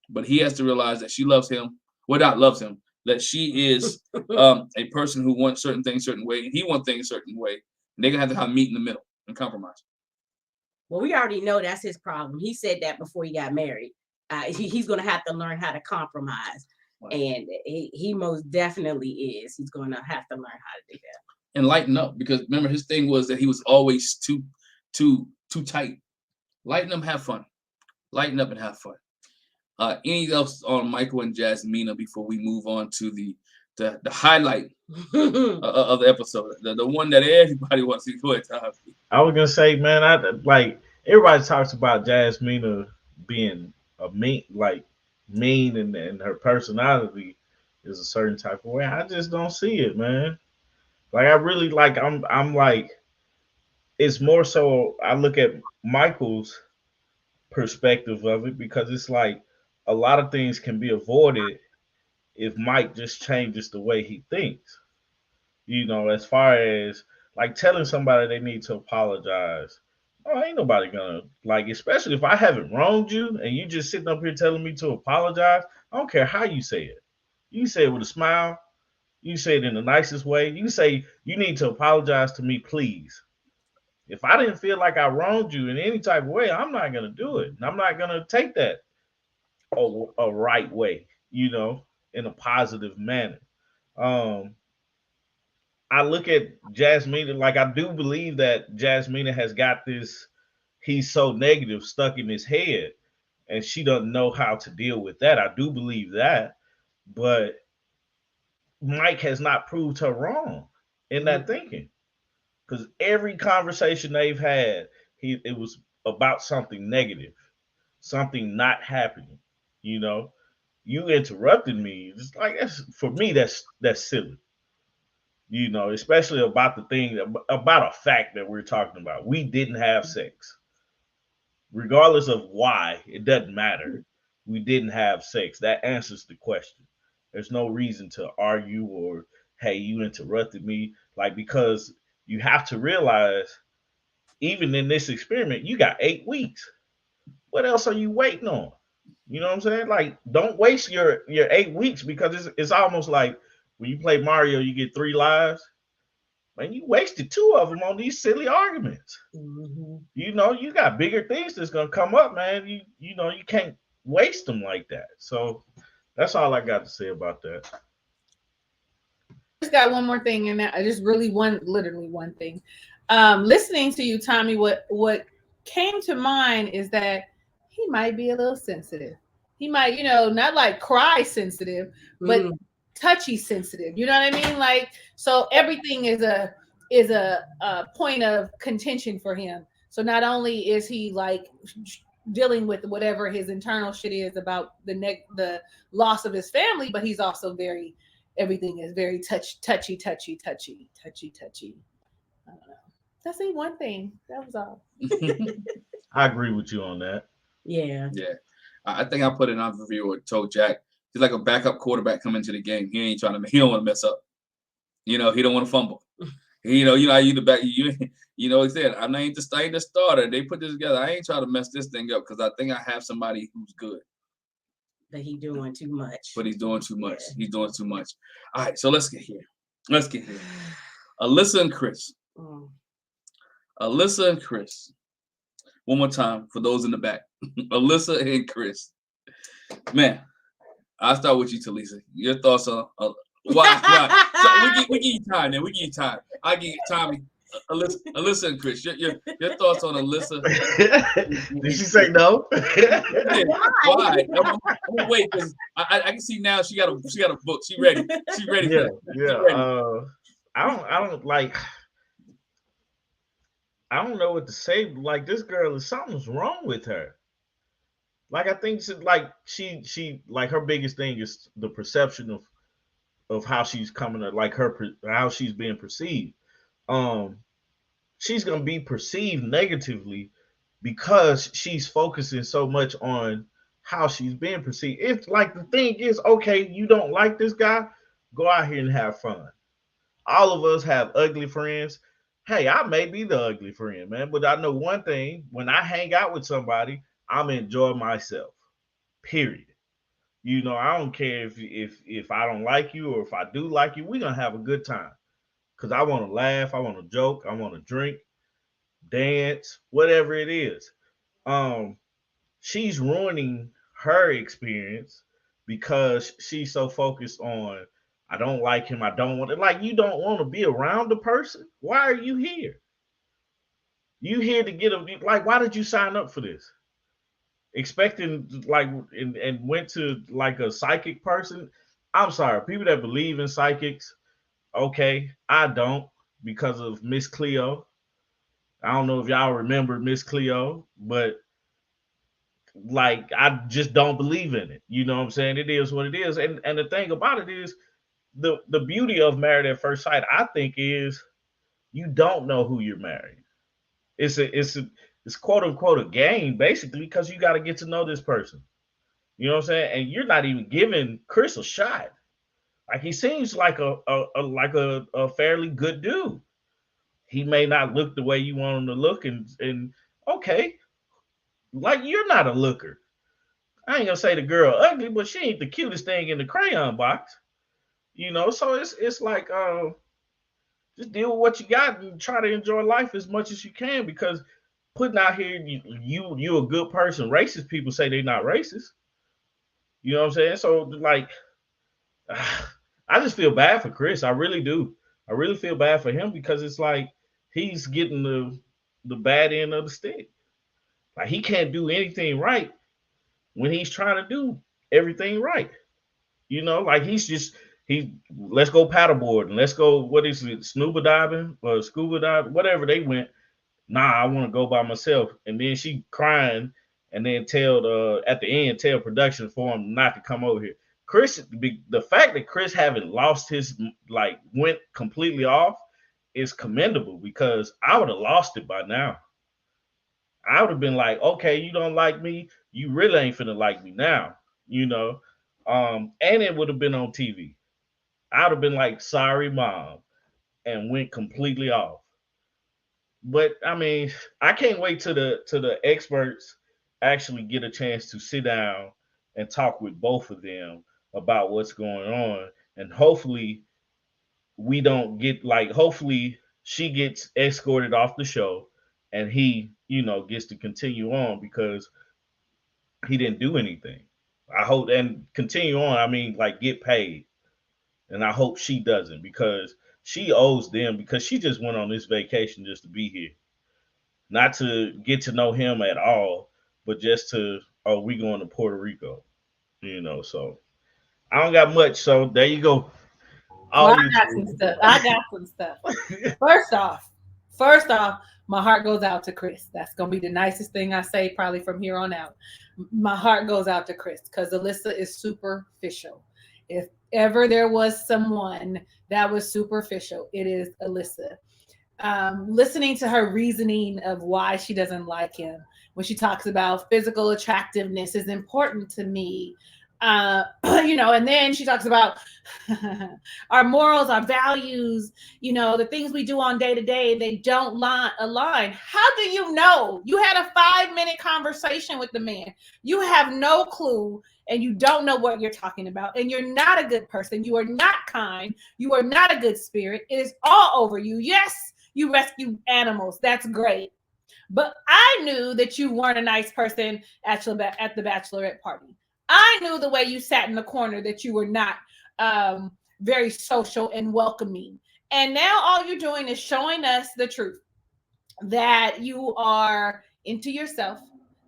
Speaker 1: but he has to realize that she loves him. Well, not loves him. That she is a person who wants certain things a certain way, and he wants things a certain way. And they're gonna have to meet in the middle and compromise.
Speaker 4: Well, we already know that's his problem. He said that before he got married. He's going to have to learn how to compromise. Wow. And he most definitely is. He's going to have to learn how to do that.
Speaker 1: And lighten up, because remember, his thing was that he was always too tight. Lighten up, have fun. Lighten up and have fun. Anything else on Michael and Jasmina before we move on to the highlight of the episode, the one that everybody wants to go ahead.
Speaker 2: I was gonna say, man, I like everybody talks about Jasmina being mean, and her personality is a certain type of way. I just don't see it, man. Like I really like I'm like, it's more so I look at Michael's perspective of it, because it's like a lot of things can be avoided if Mike just changes the way he thinks. As far as like telling somebody they need to apologize. Oh, ain't nobody gonna like, especially if I haven't wronged you and you just sitting up here telling me to apologize. I don't care how you say it. You can say it with a smile. You can say it in the nicest way. You can say you need to apologize to me, please. If I didn't feel like I wronged you in any type of way, I'm not gonna do it. And I'm not gonna take that a right way, in a positive manner. Um, I look at Jasmina, like I do believe that Jasmina has got this, he's so negative stuck in his head, and she doesn't know how to deal with that. I do believe that. But Mike has not proved her wrong in that thinking. Because every conversation they've had, it was about something negative, something not happening. You interrupted me. It's like, for me, that's silly. Especially about the thing, about a fact that we're talking about. We didn't have sex. Regardless of why, it doesn't matter. We didn't have sex. That answers the question. There's no reason to argue or, hey, you interrupted me. Like, because you have to realize, even in this experiment, you got 8 weeks. What else are you waiting on? You know what I'm saying? Like, don't waste your 8 weeks, because it's almost like when you play Mario, you get 3 lives. Man, you wasted 2 of them on these silly arguments.
Speaker 4: Mm-hmm.
Speaker 2: You know, you got bigger things that's gonna come up, man. You know, you can't waste them like that. So that's all I got to say about that.
Speaker 3: Just got one more thing, and I just really literally one thing. Listening to you, Tommy, what came to mind is that he might be a little sensitive. He might, not like cry sensitive, but
Speaker 4: Mm.
Speaker 3: touchy sensitive. You know what I mean? Like, so everything is a point of contention for him. So not only is he like dealing with whatever his internal shit is about the loss of his family, but he's also very everything is very touchy. I don't know. That's the one thing. That was all.
Speaker 2: I agree with you on that.
Speaker 4: Yeah.
Speaker 1: Yeah. I think I put it on review or told Jack. He's like a backup quarterback coming to the game. He ain't trying to. He don't want to mess up. He don't want to fumble. How you the back. He said, I ain't the starter. They put this together. I ain't trying to mess this thing up because I think I have somebody who's good.
Speaker 4: But he's doing too much.
Speaker 1: But he's doing too much.
Speaker 4: Yeah.
Speaker 1: He's doing too much. All right, so let's get here. Alyssa and Chris.
Speaker 4: Mm.
Speaker 1: Alyssa and Chris. One more time for those in the back. Alyssa and Chris. Man, I'll start with you, Talisa. Your thoughts on why? So we give you time then. We give you time. I give you Tommy, Alyssa and Chris. Your thoughts on Alyssa?
Speaker 2: Did she say no?
Speaker 1: Why? I'm gonna wait because I can see now she got a book. She ready. She ready.
Speaker 2: Yeah,
Speaker 1: for it.
Speaker 2: yeah. I don't like. I don't know what to say. Like this girl, something's wrong with her. Like I think she like her biggest thing is the perception of how she's coming to like how she's being perceived. Um, she's gonna be perceived negatively because she's focusing so much on how she's being perceived. If like the thing is, okay, you don't like this guy, go out here and have fun. All of us have ugly friends. Hey, I may be the ugly friend, man, but I know one thing: when I hang out with somebody, I'm enjoy myself. Period. I don't care if I don't like you or if I do like you, we're gonna have a good time. Cause I want to laugh, I want to joke, I want to drink, dance, whatever it is. Um, she's ruining her experience because she's so focused on I don't like him, I don't want it. Like you don't want to be around the person. Why are you here? You here to get a like why did you sign up for this? Expecting like and went to like a psychic person. I'm sorry, people that believe in psychics, okay, I don't because of Miss Cleo. I don't know if y'all remember Miss Cleo, but like I just don't believe in it. You know what I'm saying? It is what it is. And the thing about it is the beauty of Married at First Sight, I think, is you don't know who you're marrying. It's quote unquote a game, basically, because you got to get to know this person. You know what I'm saying? And you're not even giving Chris a shot. Like he seems like a fairly good dude. He may not look the way you want him to look, and okay, like you're not a looker. I ain't gonna say the girl ugly, but she ain't the cutest thing in the crayon box. So it's like just deal with what you got and try to enjoy life as much as you can because putting out here you a good person. Racist people say they're not racist. You know what I'm saying? So like I just feel bad for Chris. I really do. I really feel bad for him because it's like he's getting the bad end of the stick. Like he can't do anything right when he's trying to do everything right. Like he let's go paddleboarding, let's go what is it, scuba diving, whatever they went. Nah, I want to go by myself. And then she crying and then at the end tell production for him not to come over here. Chris, the fact that Chris haven't lost his like went completely off is commendable because I would have lost it by now. I would have been like, okay, you don't like me, you really ain't finna like me now, you know. And it would have been on TV. I would have been like, sorry, mom, and went completely off. But I mean, I can't wait till the experts actually get a chance to sit down and talk with both of them about what's going on, and hopefully we don't get like, hopefully she gets escorted off the show and he, gets to continue on because he didn't do anything. I hope and continue on. I mean, like get paid. And I hope she doesn't because she owes them because she just went on this vacation just to be here. Not to get to know him at all, but just to, oh, we going to Puerto Rico, so I don't got much. So there you go.
Speaker 3: Well,
Speaker 2: All
Speaker 3: I
Speaker 2: these
Speaker 3: got some stuff. I got some stuff. First off, my heart goes out to Chris. That's gonna be the nicest thing I say probably from here on out. My heart goes out to Chris because Alyssa is superficial. If ever there was someone that was superficial, it is Alyssa. Listening to her reasoning of why she doesn't like him when she talks about physical attractiveness is important to me. And then she talks about our morals, our values, the things we do on day to day, they don't align. How do you know? You had a 5-minute conversation with the man. You have no clue and you don't know what you're talking about. And you're not a good person. You are not kind. You are not a good spirit. It is all over you. Yes, you rescue animals. That's great. But I knew that you weren't a nice person at the bachelorette party. I knew the way you sat in the corner that you were not very social and welcoming. And now all you're doing is showing us the truth that you are into yourself,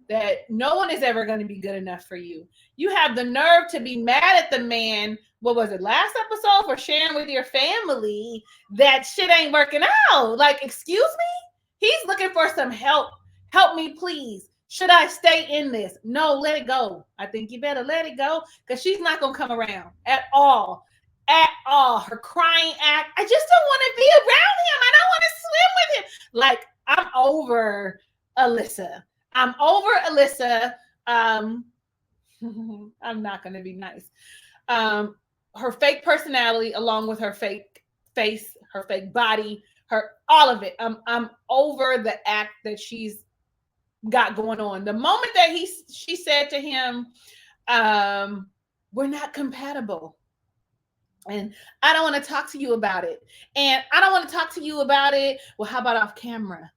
Speaker 3: that no one is ever going to be good enough for you. You have the nerve to be mad at the man. What was it, last episode, for sharing with your family that shit ain't working out? Like, excuse me? He's looking for some help. Help me, please. Should I stay in this? No, let it go. I think you better let it go because she's not going to come around at all. At all. Her crying act. I just don't want to be around him. I don't want to swim with him. Like, I'm over Alyssa. I'm over Alyssa. I'm not going to be nice. Her fake personality, along with her fake face, her fake body, all of it. I'm over the act that she's got going on. The moment that she said to him, we're not compatible and I don't want to talk to you about it, and I don't want to talk to you about it, well, how about off camera?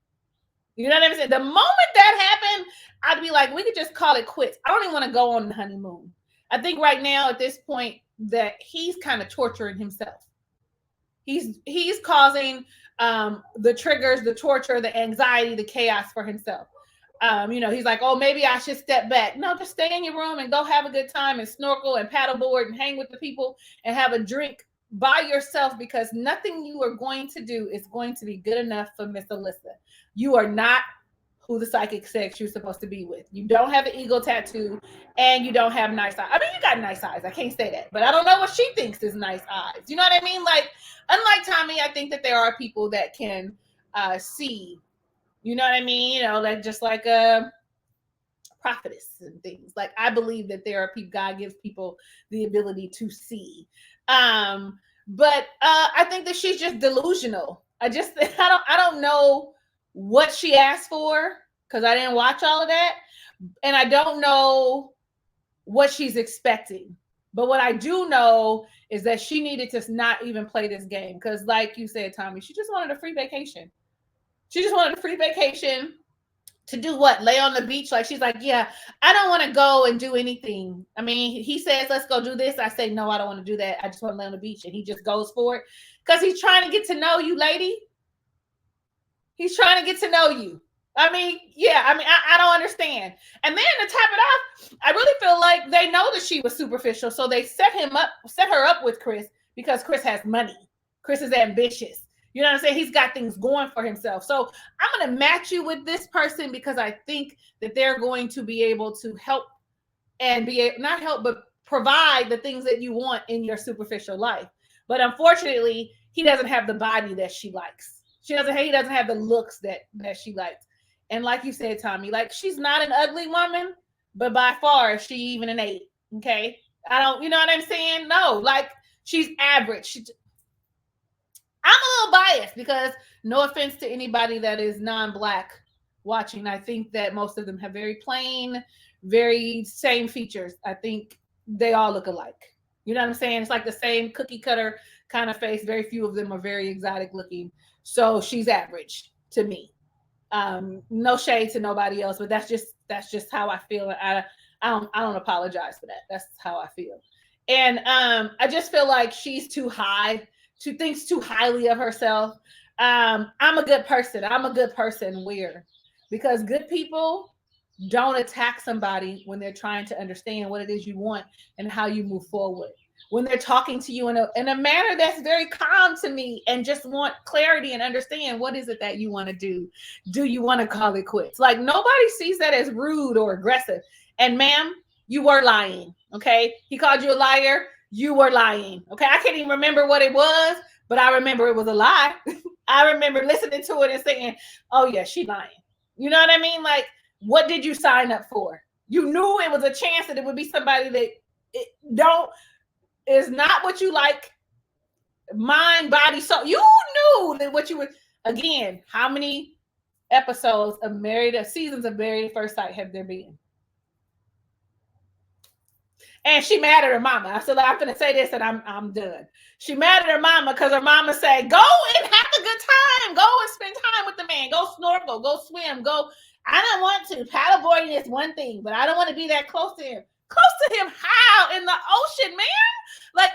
Speaker 3: You know what I'm saying? The moment that happened, I'd be like, we could just call it quits. I don't even want to go on the honeymoon. I think right now at this point that he's kind of torturing himself. He's causing the triggers, the torture, the anxiety, the chaos for himself. He's like, oh, maybe I should step back. No, just stay in your room and go have a good time and snorkel and paddleboard and hang with the people and have a drink by yourself, because nothing you are going to do is going to be good enough for Miss Alyssa. You are not who the psychic says you're supposed to be with. You don't have an ego tattoo and you don't have nice eyes. I mean, you got nice eyes. I can't say that, but I don't know what she thinks is nice eyes. You know what I mean? Like, unlike Tommy, I think that there are people that can see. You know what I mean? Like just like a prophetess and things. Like, I believe that there are people, God gives people the ability to see. But I think that she's just delusional. I don't know what she asked for because I didn't watch all of that. And I don't know what she's expecting. But what I do know is that she needed to not even play this game. Because like you said, Tommy, she just wanted a free vacation. She just wanted a free vacation to do what? Lay on the beach? Like, she's like, yeah, I don't want to go and do anything. I mean, he says, let's go do this. I say, no, I don't want to do that. I just want to lay on the beach. And he just goes for it because he's trying to get to know you, lady. He's trying to get to know you. I mean, yeah, I don't understand. And then to top it off, I really feel like they know that she was superficial. So they set her up with Chris because Chris has money. Chris is ambitious. You know what I'm saying? He's got things going for himself. So I'm going to match you with this person because I think that they're going to be able to help and not help, but provide the things that you want in your superficial life. But unfortunately, he doesn't have the body that she likes. He doesn't have the looks that she likes. And like you said, Tommy, like, she's not an ugly woman, but by far is she even an 8. Okay. You know what I'm saying? No, like, she's average. I'm a little biased because, no offense to anybody that is non-Black watching, I think that most of them have very plain, very same features. I think they all look alike. You know what I'm saying? It's like the same cookie cutter kind of face. Very few of them are very exotic looking. So she's average to me. No shade to nobody else, but that's just how I feel. I don't apologize for that. That's how I feel. And I just feel like she's too high. She thinks too highly of herself. I'm a good person. I'm a good person. Where? Because good people don't attack somebody when they're trying to understand what it is you want and how you move forward. When they're talking to you in a manner that's very calm to me and just want clarity and understand what is it that you want to do. Do you want to call it quits? Like nobody sees that as rude or aggressive. And ma'am, you were lying. Okay. He called you a liar. You were lying. Okay. I can't even remember what it was, but I remember it was a lie. I remember listening to it and saying, oh yeah, she lying. You know what I mean? Like, what did you sign up for? You knew it was a chance that it would be somebody that is not what you like, mind, body, soul. You knew that what you were. Again, how many episodes of seasons of Married at First Sight have there been? And she mad at her mama. I said, I'm gonna say this and I'm done. She mad at her mama because her mama said, go and have a good time. Go and spend time with the man. Go snorkel. Go swim. Go. I don't want to. Paddleboarding is one thing, but I don't want to be that close to him. Close to him how? In the ocean, man? Like,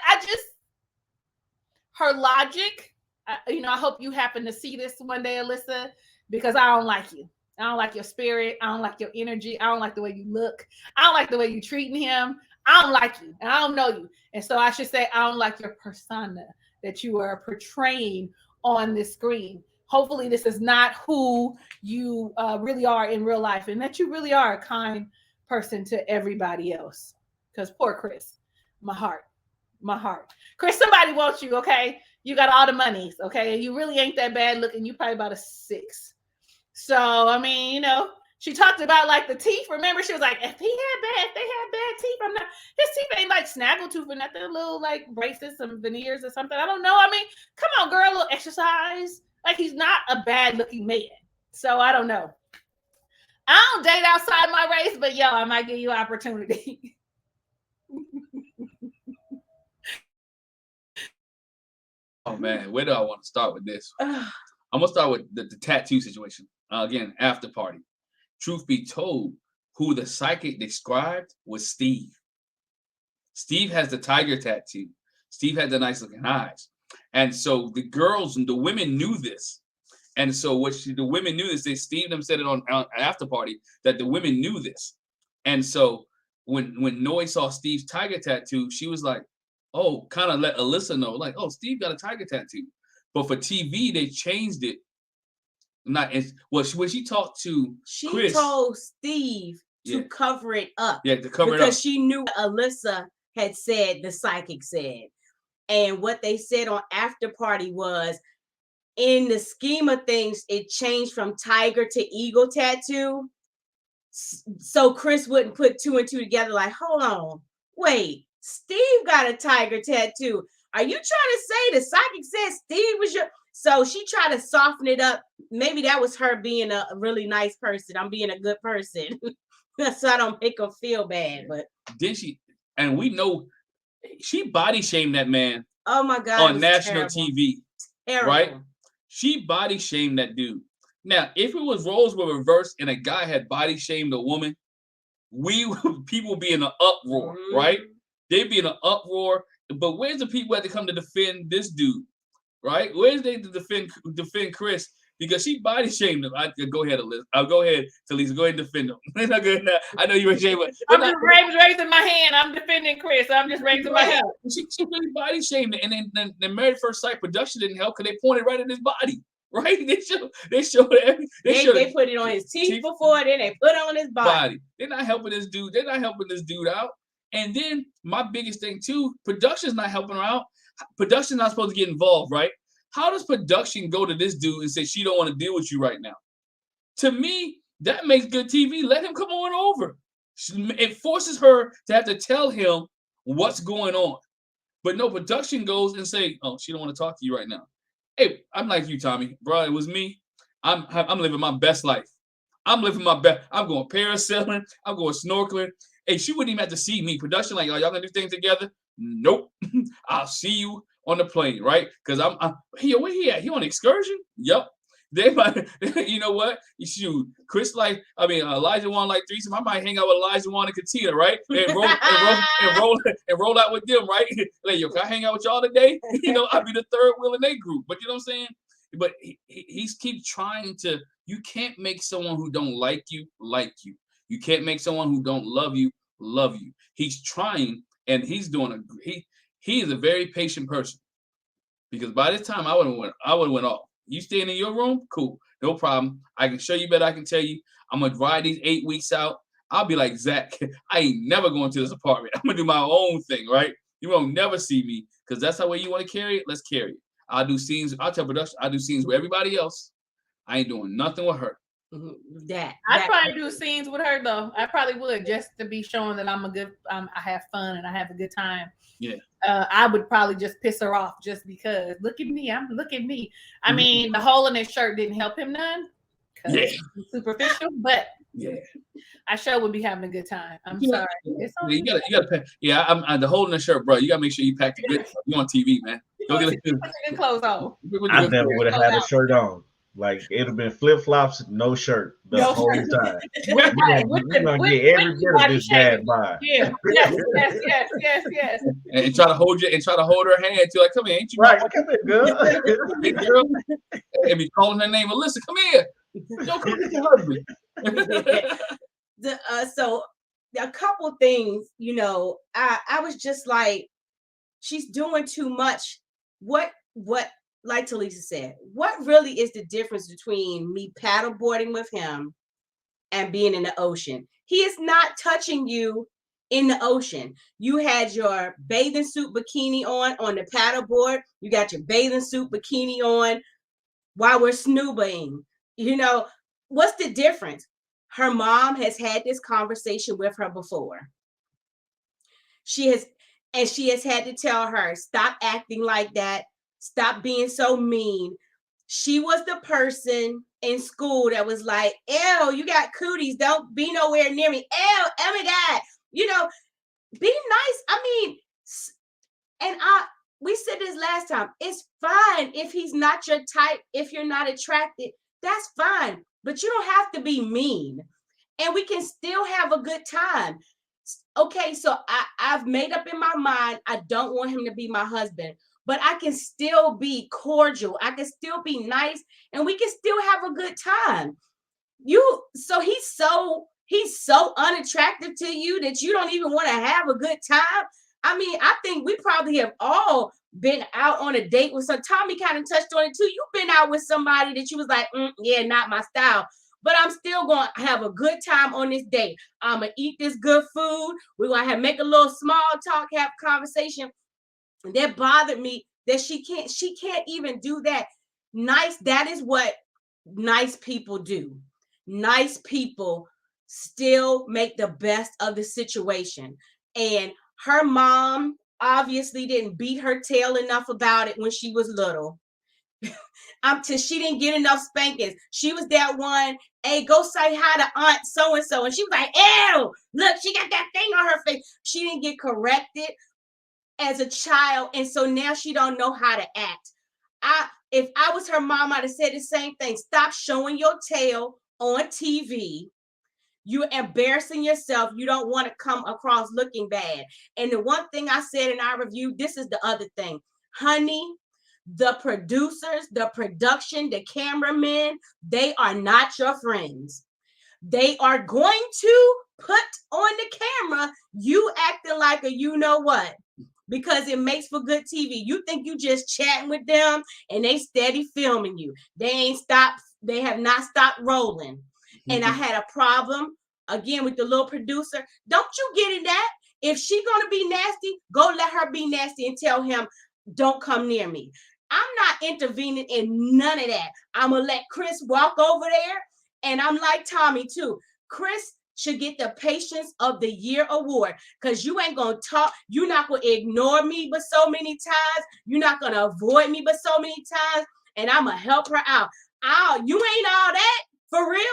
Speaker 3: her logic, I hope you happen to see this one day, Alyssa, because I don't like you. I don't like your spirit. I don't like your energy. I don't like the way you look. I don't like the way you're treating him. I don't like you. And I don't know you. And so I should say, I don't like your persona that you are portraying on this screen. Hopefully this is not who you really are in real life and that you really are a kind person to everybody else. Because poor Chris, my heart. Chris, somebody wants you, okay? You got all the monies, okay? And you really ain't that bad looking. You probably about a 6. So, I mean, she talked about like the teeth. Remember, she was like, if they had bad teeth, his teeth ain't like snaggletooth or nothing, a little like braces, some veneers or something. I don't know. I mean, come on, girl, a little exercise. Like he's not a bad looking man. So I don't know. I don't date outside my race, but yo, I might give you opportunity.
Speaker 1: Oh man, where do I want to start with this? I'm gonna start with the tattoo situation. Again, after party. Truth be told, who the psychic described was Steve. Steve has the tiger tattoo. Steve had the nice looking eyes. And so the girls and the women knew this. And so the women knew this. Steve them said it on after party that the women knew this. And so when Noy saw Steve's tiger tattoo, she was like, oh, kind of let Alyssa know, like, oh, Steve got a tiger tattoo. But for TV, they changed it. When she talked to Chris,
Speaker 4: told Steve to cover it up.
Speaker 1: Yeah, to cover it up.
Speaker 4: Because she knew Alyssa had said, the psychic said. And what they said on after party was, in the scheme of things, it changed from tiger to eagle tattoo. So Chris wouldn't put 2 and 2 together like, hold on, wait, Steve got a tiger tattoo. Are you trying to say the psychic said Steve was your... So she tried to soften it up. Maybe that was her being a really nice person. I'm being a good person. So I don't make her feel bad. But
Speaker 1: did she? And we know she body shamed that man.
Speaker 4: Oh my God.
Speaker 1: On national TV.
Speaker 4: Terrible.
Speaker 1: Right? She body shamed that dude. Now, if it was roles were reversed and a guy had body shamed a woman, people be in an uproar, right? They'd be in an uproar. But where's the people that had to come to defend this dude? Right? Where's they to defend Chris? Because she body shamed him. Go ahead, Alyssa. I'll go ahead, Talisa. Go ahead and defend him. I know you were ashamed.
Speaker 3: I'm just raising my hand. I'm defending Chris. I'm just raising my hand.
Speaker 1: She really body shamed it. And then the Married at First Sight production didn't help because they pointed right at his body. Right? They showed
Speaker 4: they put it on his teeth before, then they put it on his body.
Speaker 1: They're not helping this dude. They're not helping this dude out. And then my biggest thing too, production's not helping her out. Production's not supposed to get involved, right? How does production go to this dude and say she don't want to deal with you right now? To me, that makes good TV. Let him come on over. It forces her to have to tell him what's going on. But no, production goes and say, oh, she don't want to talk to you right now. Hey, I'm like you, Tommy. Bro, it was me. I'm living my best life. I'm living my best. I'm going parasailing. I'm going snorkeling. Hey, she wouldn't even have to see me. Production like, oh, y'all gonna do things together? Nope. I'll see you on the plane, right? Because hey, where he at? He on excursion? Yep. They might, you know what? Shoot, Chris Elijah wanted like threesome. I might hang out with Elijah and Katina, right? And roll out with them, right? Like, yo, can I hang out with y'all today? You know, I'll be the third wheel in their group. But you know what I'm saying? But he's keep trying to. You can't make someone who don't like you like you. You can't make someone who don't love you love you. He's trying, and he's doing he is a very patient person. Because by this time I would have went off. You staying in your room? Cool. No problem. I can show you better. I can tell you. I'm going to ride these 8 weeks out. I'll be like, Zach, I ain't never going to this apartment. I'm going to do my own thing, right? You won't never see me because that's the way you want to carry it. Let's carry it. I'll do scenes. I'll tell production. I'll do scenes with everybody else. I ain't doing nothing with her.
Speaker 3: I'd probably do scenes with her, though. I probably would just to be showing that I'm I have fun and I have a good time.
Speaker 1: Yeah.
Speaker 3: I would probably just piss her off just because look at me. I mean, the hole in his shirt didn't help him none.
Speaker 1: Yeah.
Speaker 3: Superficial, but
Speaker 1: yeah,
Speaker 3: I sure would be having a good time. I'm sorry. It's
Speaker 1: you gotta pack. Yeah, I'm the hole in the shirt, bro. You gotta make sure you pack the good stuff. You on TV, man. Go get
Speaker 3: the good clothes on.
Speaker 2: I never would have had a shirt on. Like it'd have been flip flops, no shirt the whole time. We're gonna get every bit of this bad vibe.
Speaker 3: Yeah, yes.
Speaker 1: And try to hold her hand too. Like, come here, ain't you
Speaker 2: right? Come here, girl.
Speaker 1: Big girl. And be calling her name, Alyssa. Come here. Don't come get your husband.
Speaker 4: So a couple things, you know, I was just like, she's doing too much. What? Like Talisa said, what really is the difference between me paddleboarding with him and being in the ocean? He is not touching you in the ocean. You had your bathing suit bikini on the paddleboard. You got your bathing suit bikini on while we're snoobing. You know, what's the difference? Her mom has had this conversation with her before. She has had to tell her, stop acting like that. Stop being so mean. She was the person in school that was like, ew, you got cooties. Don't be nowhere near me. Ew, oh my God. You know, be nice. I mean, and we said this last time. It's fine if he's not your type, if you're not attracted. That's fine. But you don't have to be mean. And we can still have a good time. Okay, so I've made up in my mind, I don't want him to be my husband. But I can still be cordial. I can still be nice, and we can still have a good time. So he's so unattractive to you that you don't even want to have a good time. I mean, I think we probably have all been out on a date with some. Tommy kind of touched on it too. You've been out with somebody that you was like, yeah, not my style. But I'm still going to have a good time on this date. I'm going to eat this good food. We're going to make a little small talk, have conversation. And that bothered me that she can't even do that. Nice. That is what nice people do. Nice people still make the best of the situation. And her mom obviously didn't beat her tail enough about it when she was little. She didn't get enough spankings. She was that one, hey, go say hi to Aunt so-and-so. And she was like, ew, look, she got that thing on her face. She didn't get corrected as a child, and so now she don't know how to act. If I was her mom, I'd have said the same thing. Stop showing your tail on TV. You're embarrassing yourself. You don't want to come across looking bad. And the one thing I said in our review, this is the other thing. Honey, the producers, the production, the cameramen, they are not your friends. They are going to put on the camera you acting like a you know what. Because it makes for good TV. You think you just chatting with them and they steady filming you. They have not stopped rolling. And I had a problem again with the little producer. Don't you get in that? If she gonna be nasty, go let her be nasty and tell him, don't come near me. I'm not intervening in none of that. I'm gonna let Chris walk over there. And I'm like Tommy too. Chris should get the Patience of the Year award because you ain't gonna talk. You're not gonna ignore me but so many times. You're not gonna avoid me but so many times. And I'm gonna help her out. You ain't all that for real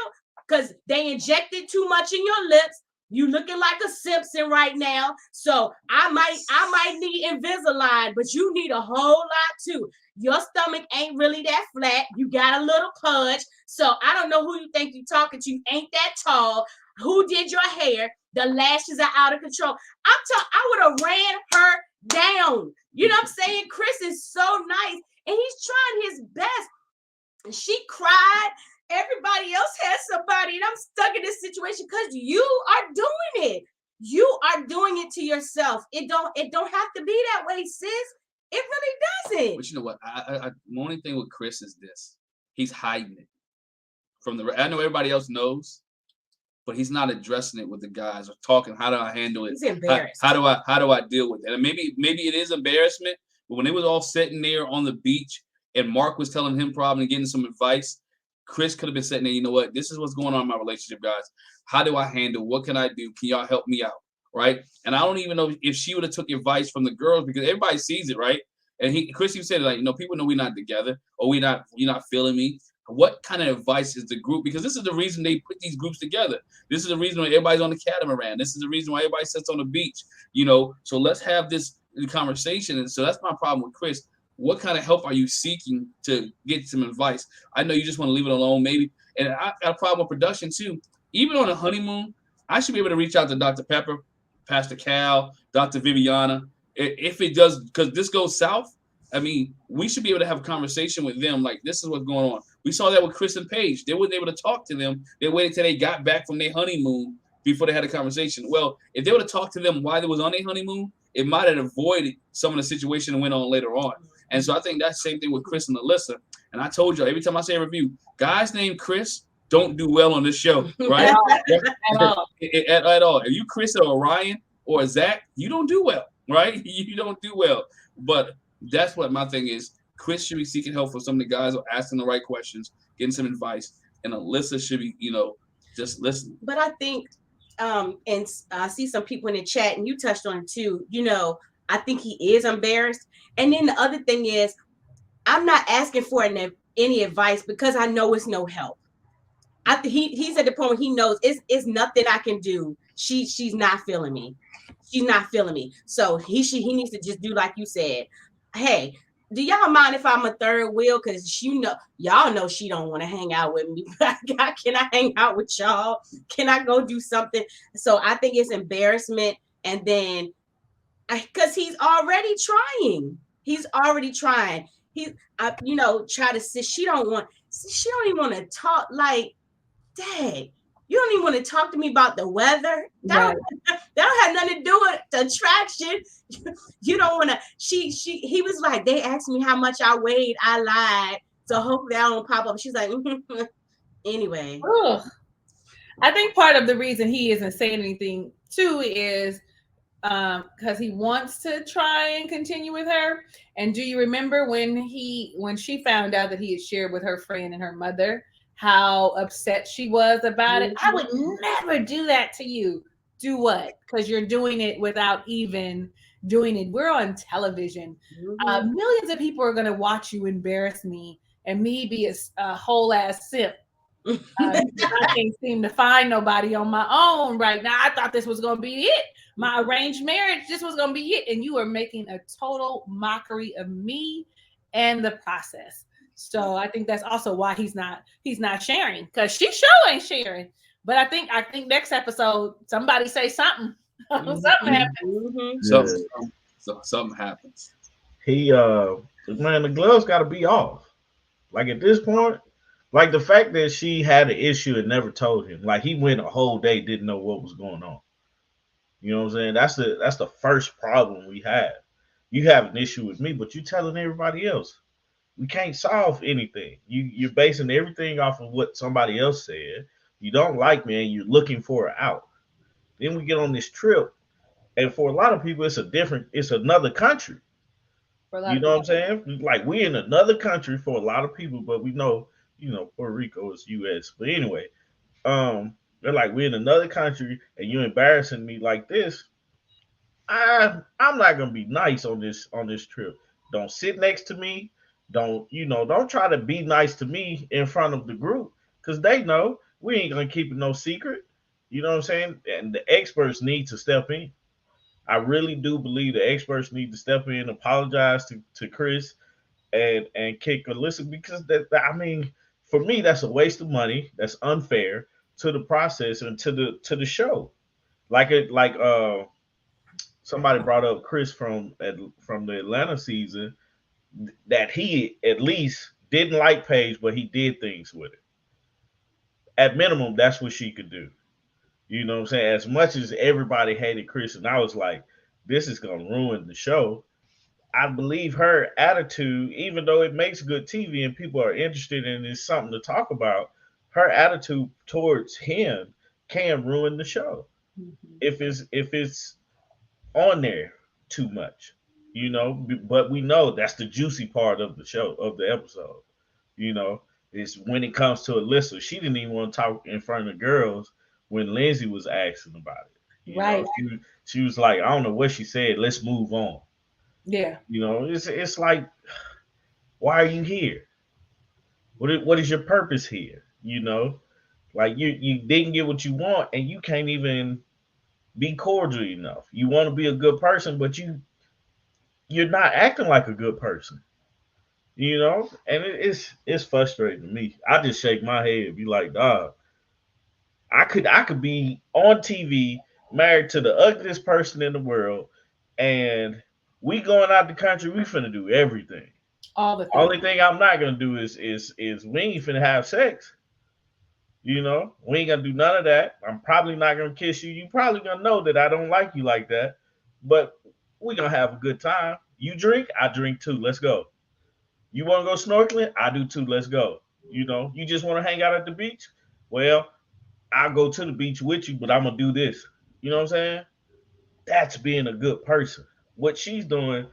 Speaker 4: because they injected too much in your lips. You looking like a Simpson right now. So I might need Invisalign, but you need a whole lot too. Your stomach ain't really that flat. You got a little pudge. So I don't know who you think you're talking to. You ain't that tall. Who did your hair? The lashes are out of control. I would have ran her down. You know what I'm saying? Chris is so nice and he's trying his best. She cried. Everybody else has somebody, and I'm stuck in this situation because you are doing it. You are doing it to yourself. It don't have to be that way, sis. It really doesn't.
Speaker 1: But you know what? The only thing with Chris is this: he's hiding it from the. I know everybody else knows, but he's not addressing it with the guys or talking. How do I handle it?
Speaker 4: He's embarrassed.
Speaker 1: How do I deal with it? And maybe it is embarrassment. But when they was all sitting there on the beach and Mark was telling him probably getting some advice, Chris could have been sitting there. You know what? This is what's going on in my relationship, guys. How do I handle? What can I do? Can y'all help me out? Right? And I don't even know if she would have took advice from the girls because everybody sees it, right? And Chris, you said like, people know we're not together or you're not feeling me. What kind of advice is the group? Because this is the reason they put these groups together. This is the reason why everybody's on the catamaran. This is the reason why everybody sits on the beach. So let's have this conversation. And so that's my problem with Chris. What kind of help are you seeking to get some advice? I know you just want to leave it alone, maybe. And I got a problem with production too. Even on a honeymoon, I should be able to reach out to Dr. Pepper, Pastor Cal, Dr. Viviana. If it does, because this goes south, we should be able to have a conversation with them. Like, this is what's going on. We saw that with Chris and Paige. They weren't able to talk to them. They waited till they got back from their honeymoon before they had a conversation. Well, if they would have talked to them while they was on their honeymoon, it might have avoided some of the situation that went on later on. And so I think that's the same thing with Chris and Alyssa. And I told you every time I say a review, guys named Chris don't do well on this show, right? At all. At all. If you Chris or Orion or Zach, you don't do well, right? You don't do well. But that's what my thing is. Chris should be seeking help from some of the guys or asking the right questions, getting some advice. And Alyssa should be, just listening.
Speaker 4: But I think, and I see some people in the chat, and you touched on it too, I think he is embarrassed. And then the other thing is, I'm not asking for any advice because I know it's no help. He's at the point where he knows it's nothing I can do. She's not feeling me. She's not feeling me. So he needs to just do like you said. Hey, do y'all mind if I'm a third wheel? Because y'all know she don't want to hang out with me. Can I hang out with y'all? Can I go do something? So I think it's embarrassment. And then because he's already trying. He's already trying. Try to sit. She don't even want to talk. Like, dang, you don't even want to talk to me about the weather. That don't have nothing to do with the attraction. You don't want to. He was like, they asked me how much I weighed. I lied. So hopefully I don't pop up. She's like, anyway.
Speaker 3: Ugh. I think part of the reason he isn't saying anything too is because he wants to try and continue with her. And do you remember when she found out that he had shared with her friend and her mother how upset she was about it? I would never do that to you. Do what? Because you're doing it without even doing it. We're on television. Millions of people are going to watch you embarrass me and me be a whole ass simp. I can't seem to find nobody on my own right now. I thought this was going to be it. My arranged marriage, this was going to be it. And you are making a total mockery of me and the process. So I think that's also why he's not sharing, because she sure ain't sharing. But I think next episode, somebody say something. Something happens.
Speaker 1: Something happens.
Speaker 2: The gloves got to be off. Like at this point, like the fact that she had an issue and never told him, like he went a whole day, didn't know what was going on. You know what I'm saying? That's the first problem we have. You have an issue with me, but you telling everybody else. We can't solve anything. You're basing everything off of what somebody else said. You don't like me and you're looking for an out. Then we get on this trip, and for a lot of people, it's another country. You know what I'm saying? Like we in another country for a lot of people, but we know, Puerto Rico is U.S. But anyway, they're like, we're in another country and you're embarrassing me like this. I'm not gonna be nice on this trip. Don't sit next to me. Don't try to be nice to me in front of the group, because they know we ain't gonna keep it no secret. You know what I'm saying? And the experts need to step in. I really do believe the experts need to step in, apologize to Chris and kick Alyssa because I mean, for me, that's a waste of money. That's unfair to the process and to the show. Like somebody brought up Chris from the Atlanta season that he at least didn't like Paige, but he did things with it. At minimum, that's what she could do. You know what I'm saying? As much as everybody hated Chris, and I was like, this is gonna ruin the show. I believe her attitude, even though it makes good TV and people are interested in it's something to talk about, her attitude towards him can ruin the show if it's on there too much, you know. But we know that's the juicy part of the show of the episode. You know, is when it comes to Alyssa, she didn't even want to talk in front of the girls when Lindsey was asking about it. You
Speaker 3: Right.
Speaker 2: know, she was like, I don't know what she said. Let's move on.
Speaker 3: Yeah.
Speaker 2: You know, it's like, why are you here? What is your purpose here? You know, like you didn't get what you want, and you can't even be cordial enough. You want to be a good person, but you're not acting like a good person. You know, and it's frustrating to me. I just shake my head, be like, dog, I could be on TV, married to the ugliest person in the world, and we going out the country. We finna do everything.
Speaker 3: All the things.
Speaker 2: Only thing I'm not gonna do is we ain't finna have sex. You know, we ain't gonna do none of that. I'm probably not gonna kiss you. You probably gonna know that I don't like you like that, but we gonna have a good time. You drink, I drink too. Let's go. You want to go snorkeling? I do too. Let's go. You know, you just want to hang out at the beach? Well, I'll go to the beach with you, but I'm gonna do this. You know what I'm saying? That's being a good person. What she's doing,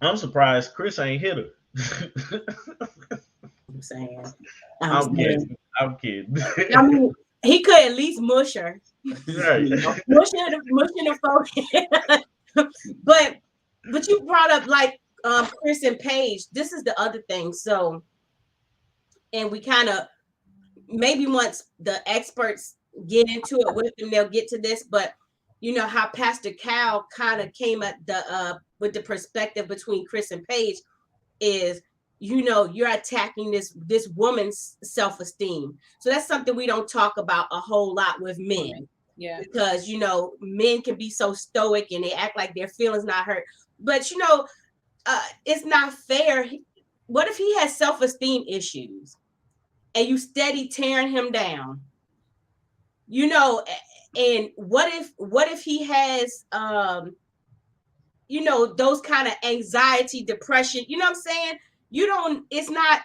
Speaker 2: I'm surprised Chris ain't hit her.
Speaker 4: I'm saying.
Speaker 2: I'm kidding. I'm kidding.
Speaker 4: I mean, he could at least mush her.
Speaker 2: Right.
Speaker 4: Mushing the phone. but you brought up like Chris and Paige. This is the other thing. So, and we kind of maybe once the experts get into it with them, they'll get to this. But you know how Pastor Cal kind of came at the with the perspective between Chris and Paige is, you know, you're attacking this woman's self-esteem. So that's something we don't talk about a whole lot with men.
Speaker 3: Yeah.
Speaker 4: Because, you know, men can be so stoic and they act like their feelings not hurt. But, you know, it's not fair. What if he has self-esteem issues and you steady tearing him down? You know, and what if he has you know, those kind of anxiety, depression, you know what I'm saying? It's not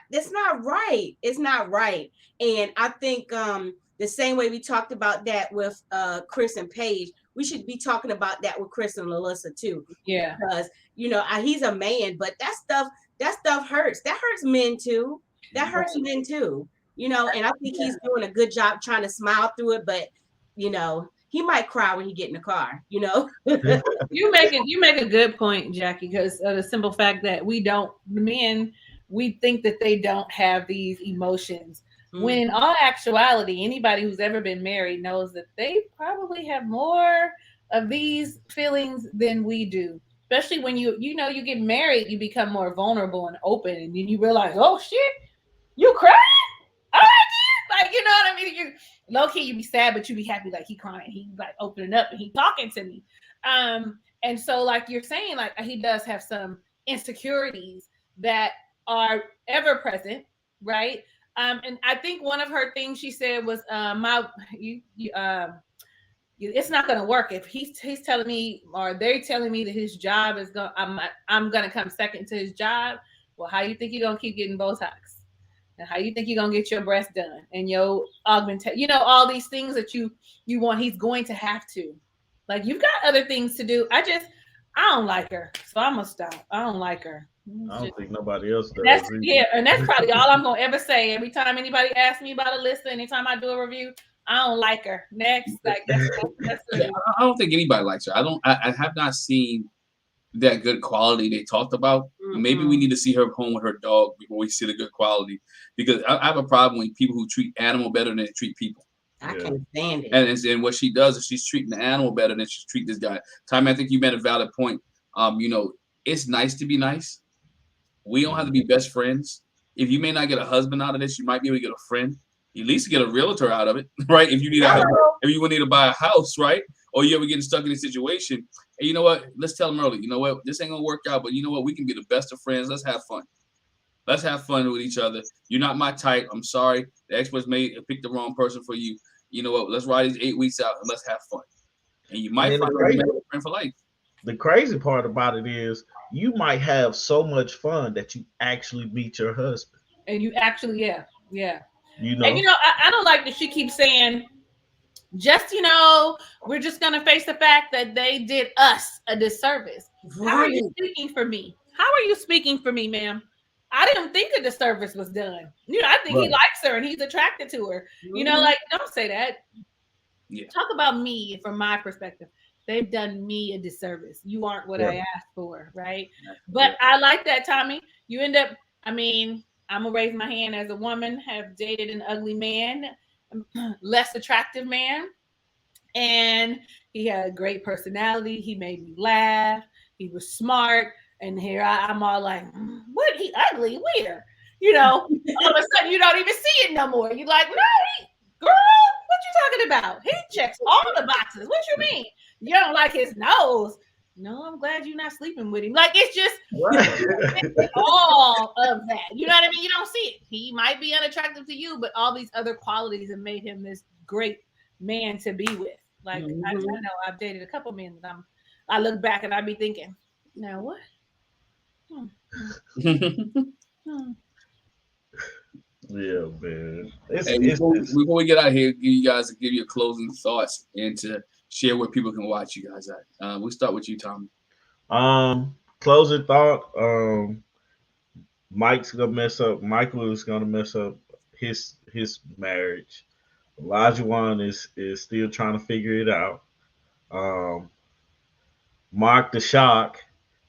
Speaker 4: right. It's not right. And I think the same way we talked about that with Chris and Paige, we should be talking about that with Chris and Alyssa too.
Speaker 3: Yeah.
Speaker 4: Because, you know, he's a man, but that stuff hurts. That hurts men too. That hurts men too. You know, and I think he's doing a good job trying to smile through it, but you know, he might cry when he get in the car, you know.
Speaker 3: You make a good point, Jackie, because of the simple fact that men think that they don't have these emotions. Mm-hmm. When in all actuality, anybody who's ever been married knows that they probably have more of these feelings than we do. Especially when you get married, you become more vulnerable and open, and then you realize, oh shit, you crying? All right, like, you know what I mean? You low key, you be sad, but you be happy, like he crying, he like opening up and he talking to me. And so like you're saying, like he does have some insecurities that are ever present, right? And I think one of her things she said was, it's not going to work if he's telling me, or they're telling me that his job is going, I'm going to come second to his job. Well, how you think you're going to keep getting Botox? And how you think you're going to get your breast done and your augmentation, you know, all these things that you want, he's going to have to. Like, you've got other things to do. I don't like her. So I'm going to stop. I don't like her.
Speaker 2: I don't think nobody else does.
Speaker 3: And that's probably all I'm going to ever say. Every time anybody asks me about Alyssa, anytime I do a review, I don't like her. Next. Like, that's
Speaker 1: I don't think anybody likes her. I have not seen that good quality they talked about. Mm-hmm. Maybe we need to see her home with her dog before we see the good quality, because I have a problem with people who treat animal better than they treat people.
Speaker 4: I can't stand it.
Speaker 1: And what she does is she's treating the animal better than she's treating this guy. Tommy, I think you made a valid point. It's nice to be nice. We don't have to be best friends. If you may not get a husband out of this, you might be able to get a friend. At least get a realtor out of it, right? If you need if you need to buy a house, right? Or you ever getting stuck in a situation, and you know what? Let's tell them early. You know what? This ain't gonna work out, but you know what? We can be the best of friends. Let's have fun. Let's have fun with each other. You're not my type. I'm sorry. The experts picked the wrong person for you. You know what? Let's ride these 8 weeks out and let's have fun. And you might find a friend for life.
Speaker 2: The crazy part about it is you might have so much fun that you actually meet your husband.
Speaker 3: And you actually, yeah.
Speaker 2: You know,
Speaker 3: and I don't like that she keeps saying, just we're just gonna face the fact that they did us a disservice. How are you speaking for me? How are you speaking for me, ma'am? I didn't think a disservice was done. I think he likes her and he's attracted to her. Don't say that. Yeah. Talk about me from my perspective. They've done me a disservice. You aren't what I asked for, right? But I like that, Tommy. You end up, I'm gonna raise my hand as a woman, have dated an ugly man, less attractive man, and he had a great personality. He made me laugh. He was smart. And here I'm all like, what? He ugly? Where? All of a sudden you don't even see it no more. You're like, no, girl, what you talking about? He checks all the boxes. What you mean? You don't like his nose? No, I'm glad you're not sleeping with him. Like, it's just all of that. You know what I mean? You don't see it. He might be unattractive to you, but all these other qualities have made him this great man to be with. Like, I know I've dated a couple men that I look back and I be thinking, now what?
Speaker 2: Yeah, man.
Speaker 1: Before we get out of here, give you your closing thoughts and to share where people can watch you guys at. We'll start with you, Tommy.
Speaker 2: Closing thought. Mike's gonna mess up. Michael is gonna mess up his marriage. Olajuwon is still trying to figure it out. Mark the Shock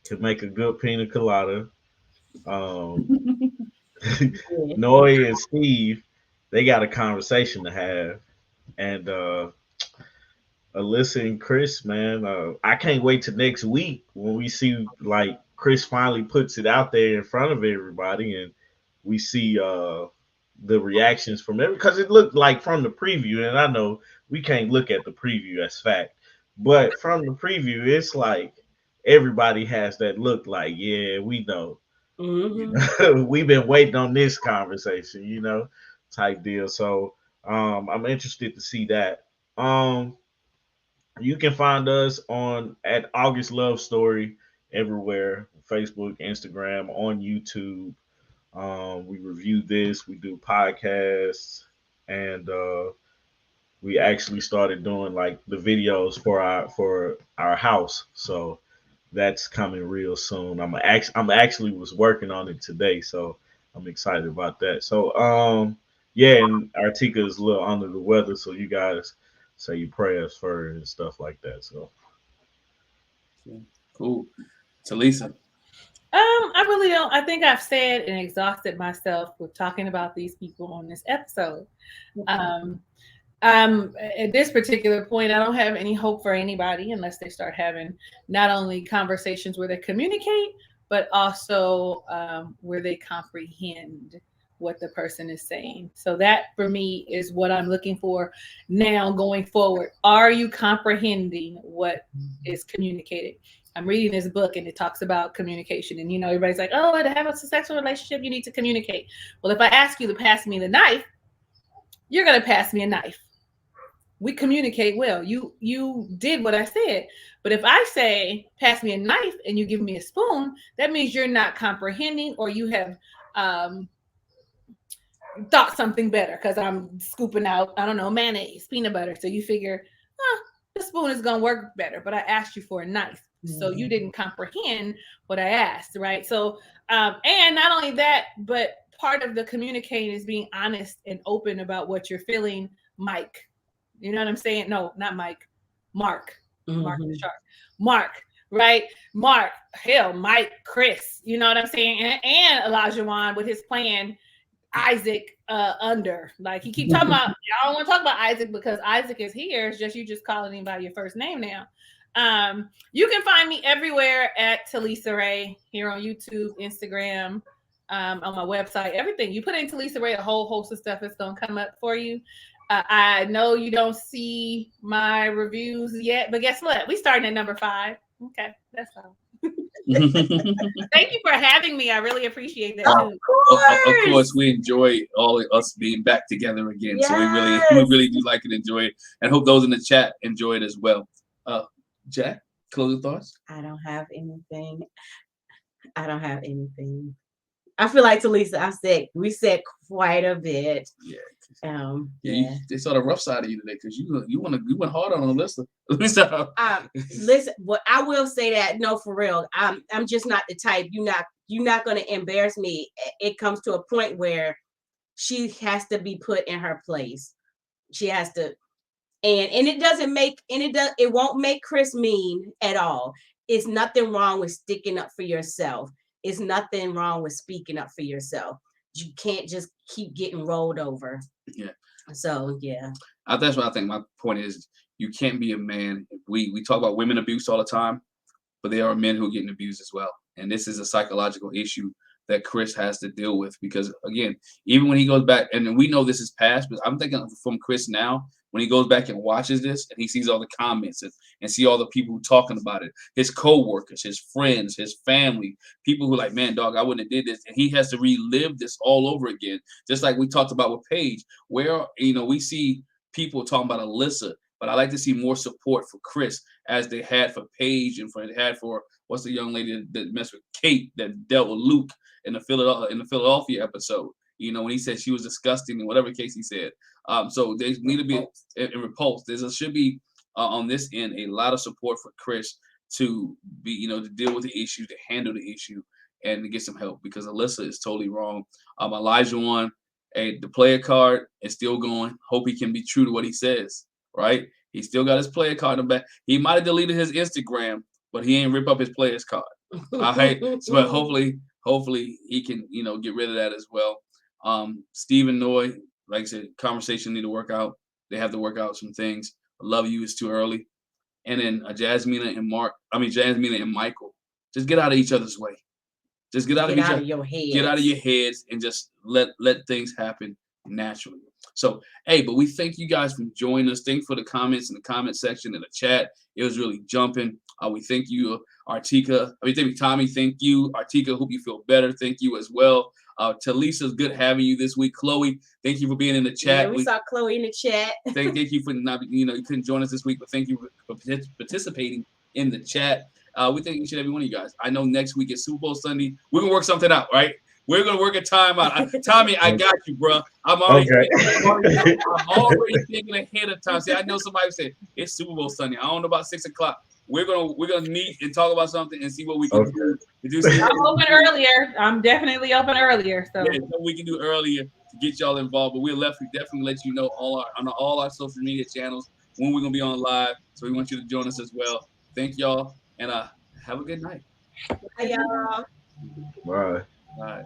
Speaker 2: can make a good pina colada. Noy and Steve, they got a conversation to have. And Alyssa and Chris, man, I can't wait till next week when we see like Chris finally puts it out there in front of everybody and we see the reactions from everyone, because it looked like from the preview, and I know we can't look at the preview as fact, but from the preview, it's like everybody has that look like, yeah, we know. We've been waiting on this conversation, type deal. So I'm interested to see that. You can find us at August Love Story everywhere: Facebook, Instagram, on YouTube. We review this, we do podcasts, and we actually started doing like the videos for our house. So that's coming real soon. I'm actually was working on it today, so I'm excited about that. So yeah, and Artieka is a little under the weather, so you guys say your prayers for her and stuff like that. So
Speaker 1: cool. Talisa.
Speaker 3: I really don't. I think I've said and exhausted myself with talking about these people on this episode. At this particular point, I don't have any hope for anybody unless they start having not only conversations where they communicate, but also where they comprehend what the person is saying. So that for me is what I'm looking for now going forward. Are you comprehending what is communicated? I'm reading this book and it talks about communication, and everybody's like, oh, to have a successful relationship, you need to communicate. Well, if I ask you to pass me the knife, you're going to pass me a knife. We communicate well. You did what I said. But if I say, pass me a knife and you give me a spoon, that means you're not comprehending, or you have thought something better because I'm scooping out, I don't know, mayonnaise, peanut butter. So you figure, the spoon is going to work better, but I asked you for a knife. So you didn't comprehend what I asked, right? So, and not only that, but part of the communicating is being honest and open about what you're feeling, Mike. You know what I'm saying? No, not Mike. Mark. Mark the Shark. Mark, right? Mark. Hell, Mike, Chris. You know what I'm saying? And Olajuwon with his plan. Isaac under. Like he keep talking about, y'all don't want to talk about Isaac because Isaac is here. It's just you just calling him by your first name now. You can find me everywhere at Talisa Ray here on YouTube, Instagram, on my website, everything. You put in Talisa Ray, a whole host of stuff is gonna come up for you. I know you don't see my reviews yet, but guess what? We starting at number 5. Okay, that's all. Thank you for having me. I really appreciate that too.
Speaker 1: Of course, we enjoy all of us being back together again.
Speaker 4: Yes.
Speaker 1: So we really do like it, enjoy it, and hope those in the chat enjoy it as well. Jack, closing thoughts?
Speaker 4: I don't have anything. I feel like Talisa, we said quite a bit.
Speaker 1: Yeah.
Speaker 4: Yeah.
Speaker 1: They saw the rough side of you today because you went hard on Alyssa.
Speaker 4: Listen, what I will say that no, for real, I'm just not the type. You're not gonna embarrass me. It comes to a point where she has to be put in her place. She has to, and it won't make Chris mean at all. It's nothing wrong with sticking up for yourself. It's nothing wrong with speaking up for yourself. You can't just keep getting rolled over.
Speaker 1: Yeah.
Speaker 4: So yeah.
Speaker 1: That's what I think. My point is, you can't be a man. We talk about women abuse all the time, but there are men who are getting abused as well. And this is a psychological issue that Chris has to deal with because, again, even when he goes back, and we know this is past, but I'm thinking from Chris now, when he goes back and watches this and he sees all the comments and see all the people talking about it, his co-workers, his friends, his family, people who are like, man, dog, I wouldn't have did this. And he has to relive this all over again. Just like we talked about with Paige, where, we see people talking about Alyssa, but I like to see more support for Chris as they had for Paige and for what's the young lady that messed with Kate that dealt with Luke in the Philadelphia episode. When he said she was disgusting in whatever case he said. So they need to be in repulsed. There should be on this end a lot of support for Chris to be, to deal with the issue, to handle the issue, and to get some help because Alyssa is totally wrong. Elijah won. The player card is still going. Hope he can be true to what he says. Right? He still got his player card in the back. He might have deleted his Instagram, but he ain't rip up his player's card. All right. So, but hopefully he can, get rid of that as well. Steve and Noy, like I said, conversation need to work out. They have to work out some things. I love you is too early. And then Jasmina and Michael, just get out of each other's way. Just get out of your heads. Get out of your heads and just let things happen naturally. So, but we thank you guys for joining us. Thanks for the comments in the comment section and the chat. It was really jumping. We thank you, Artieka. Tommy, thank you. Artieka, hope you feel better. Thank you as well. Talisa's good having you this week. Chloe, thank you for being in the chat.
Speaker 4: Yeah, we saw Chloe in the chat.
Speaker 1: Thank you for not, you couldn't join us this week, but thank you for participating in the chat. We thank each and every one of you guys. I know next week is Super Bowl Sunday. We're gonna work something out, right? We're gonna work a time out. Tommy, I got you, bro. I'm already thinking ahead of time. See, I know somebody said it's Super Bowl Sunday. I don't know about 6 o'clock. We're gonna meet and talk about something and see what we can do.
Speaker 3: I'm open earlier. I'm definitely open earlier. So
Speaker 1: we can do earlier to get y'all involved. But we'll definitely let you know on all our social media channels when we're gonna be on live. So we want you to join us as well. Thank y'all and have a good night.
Speaker 4: Bye, y'all.
Speaker 2: Bye.
Speaker 1: All right.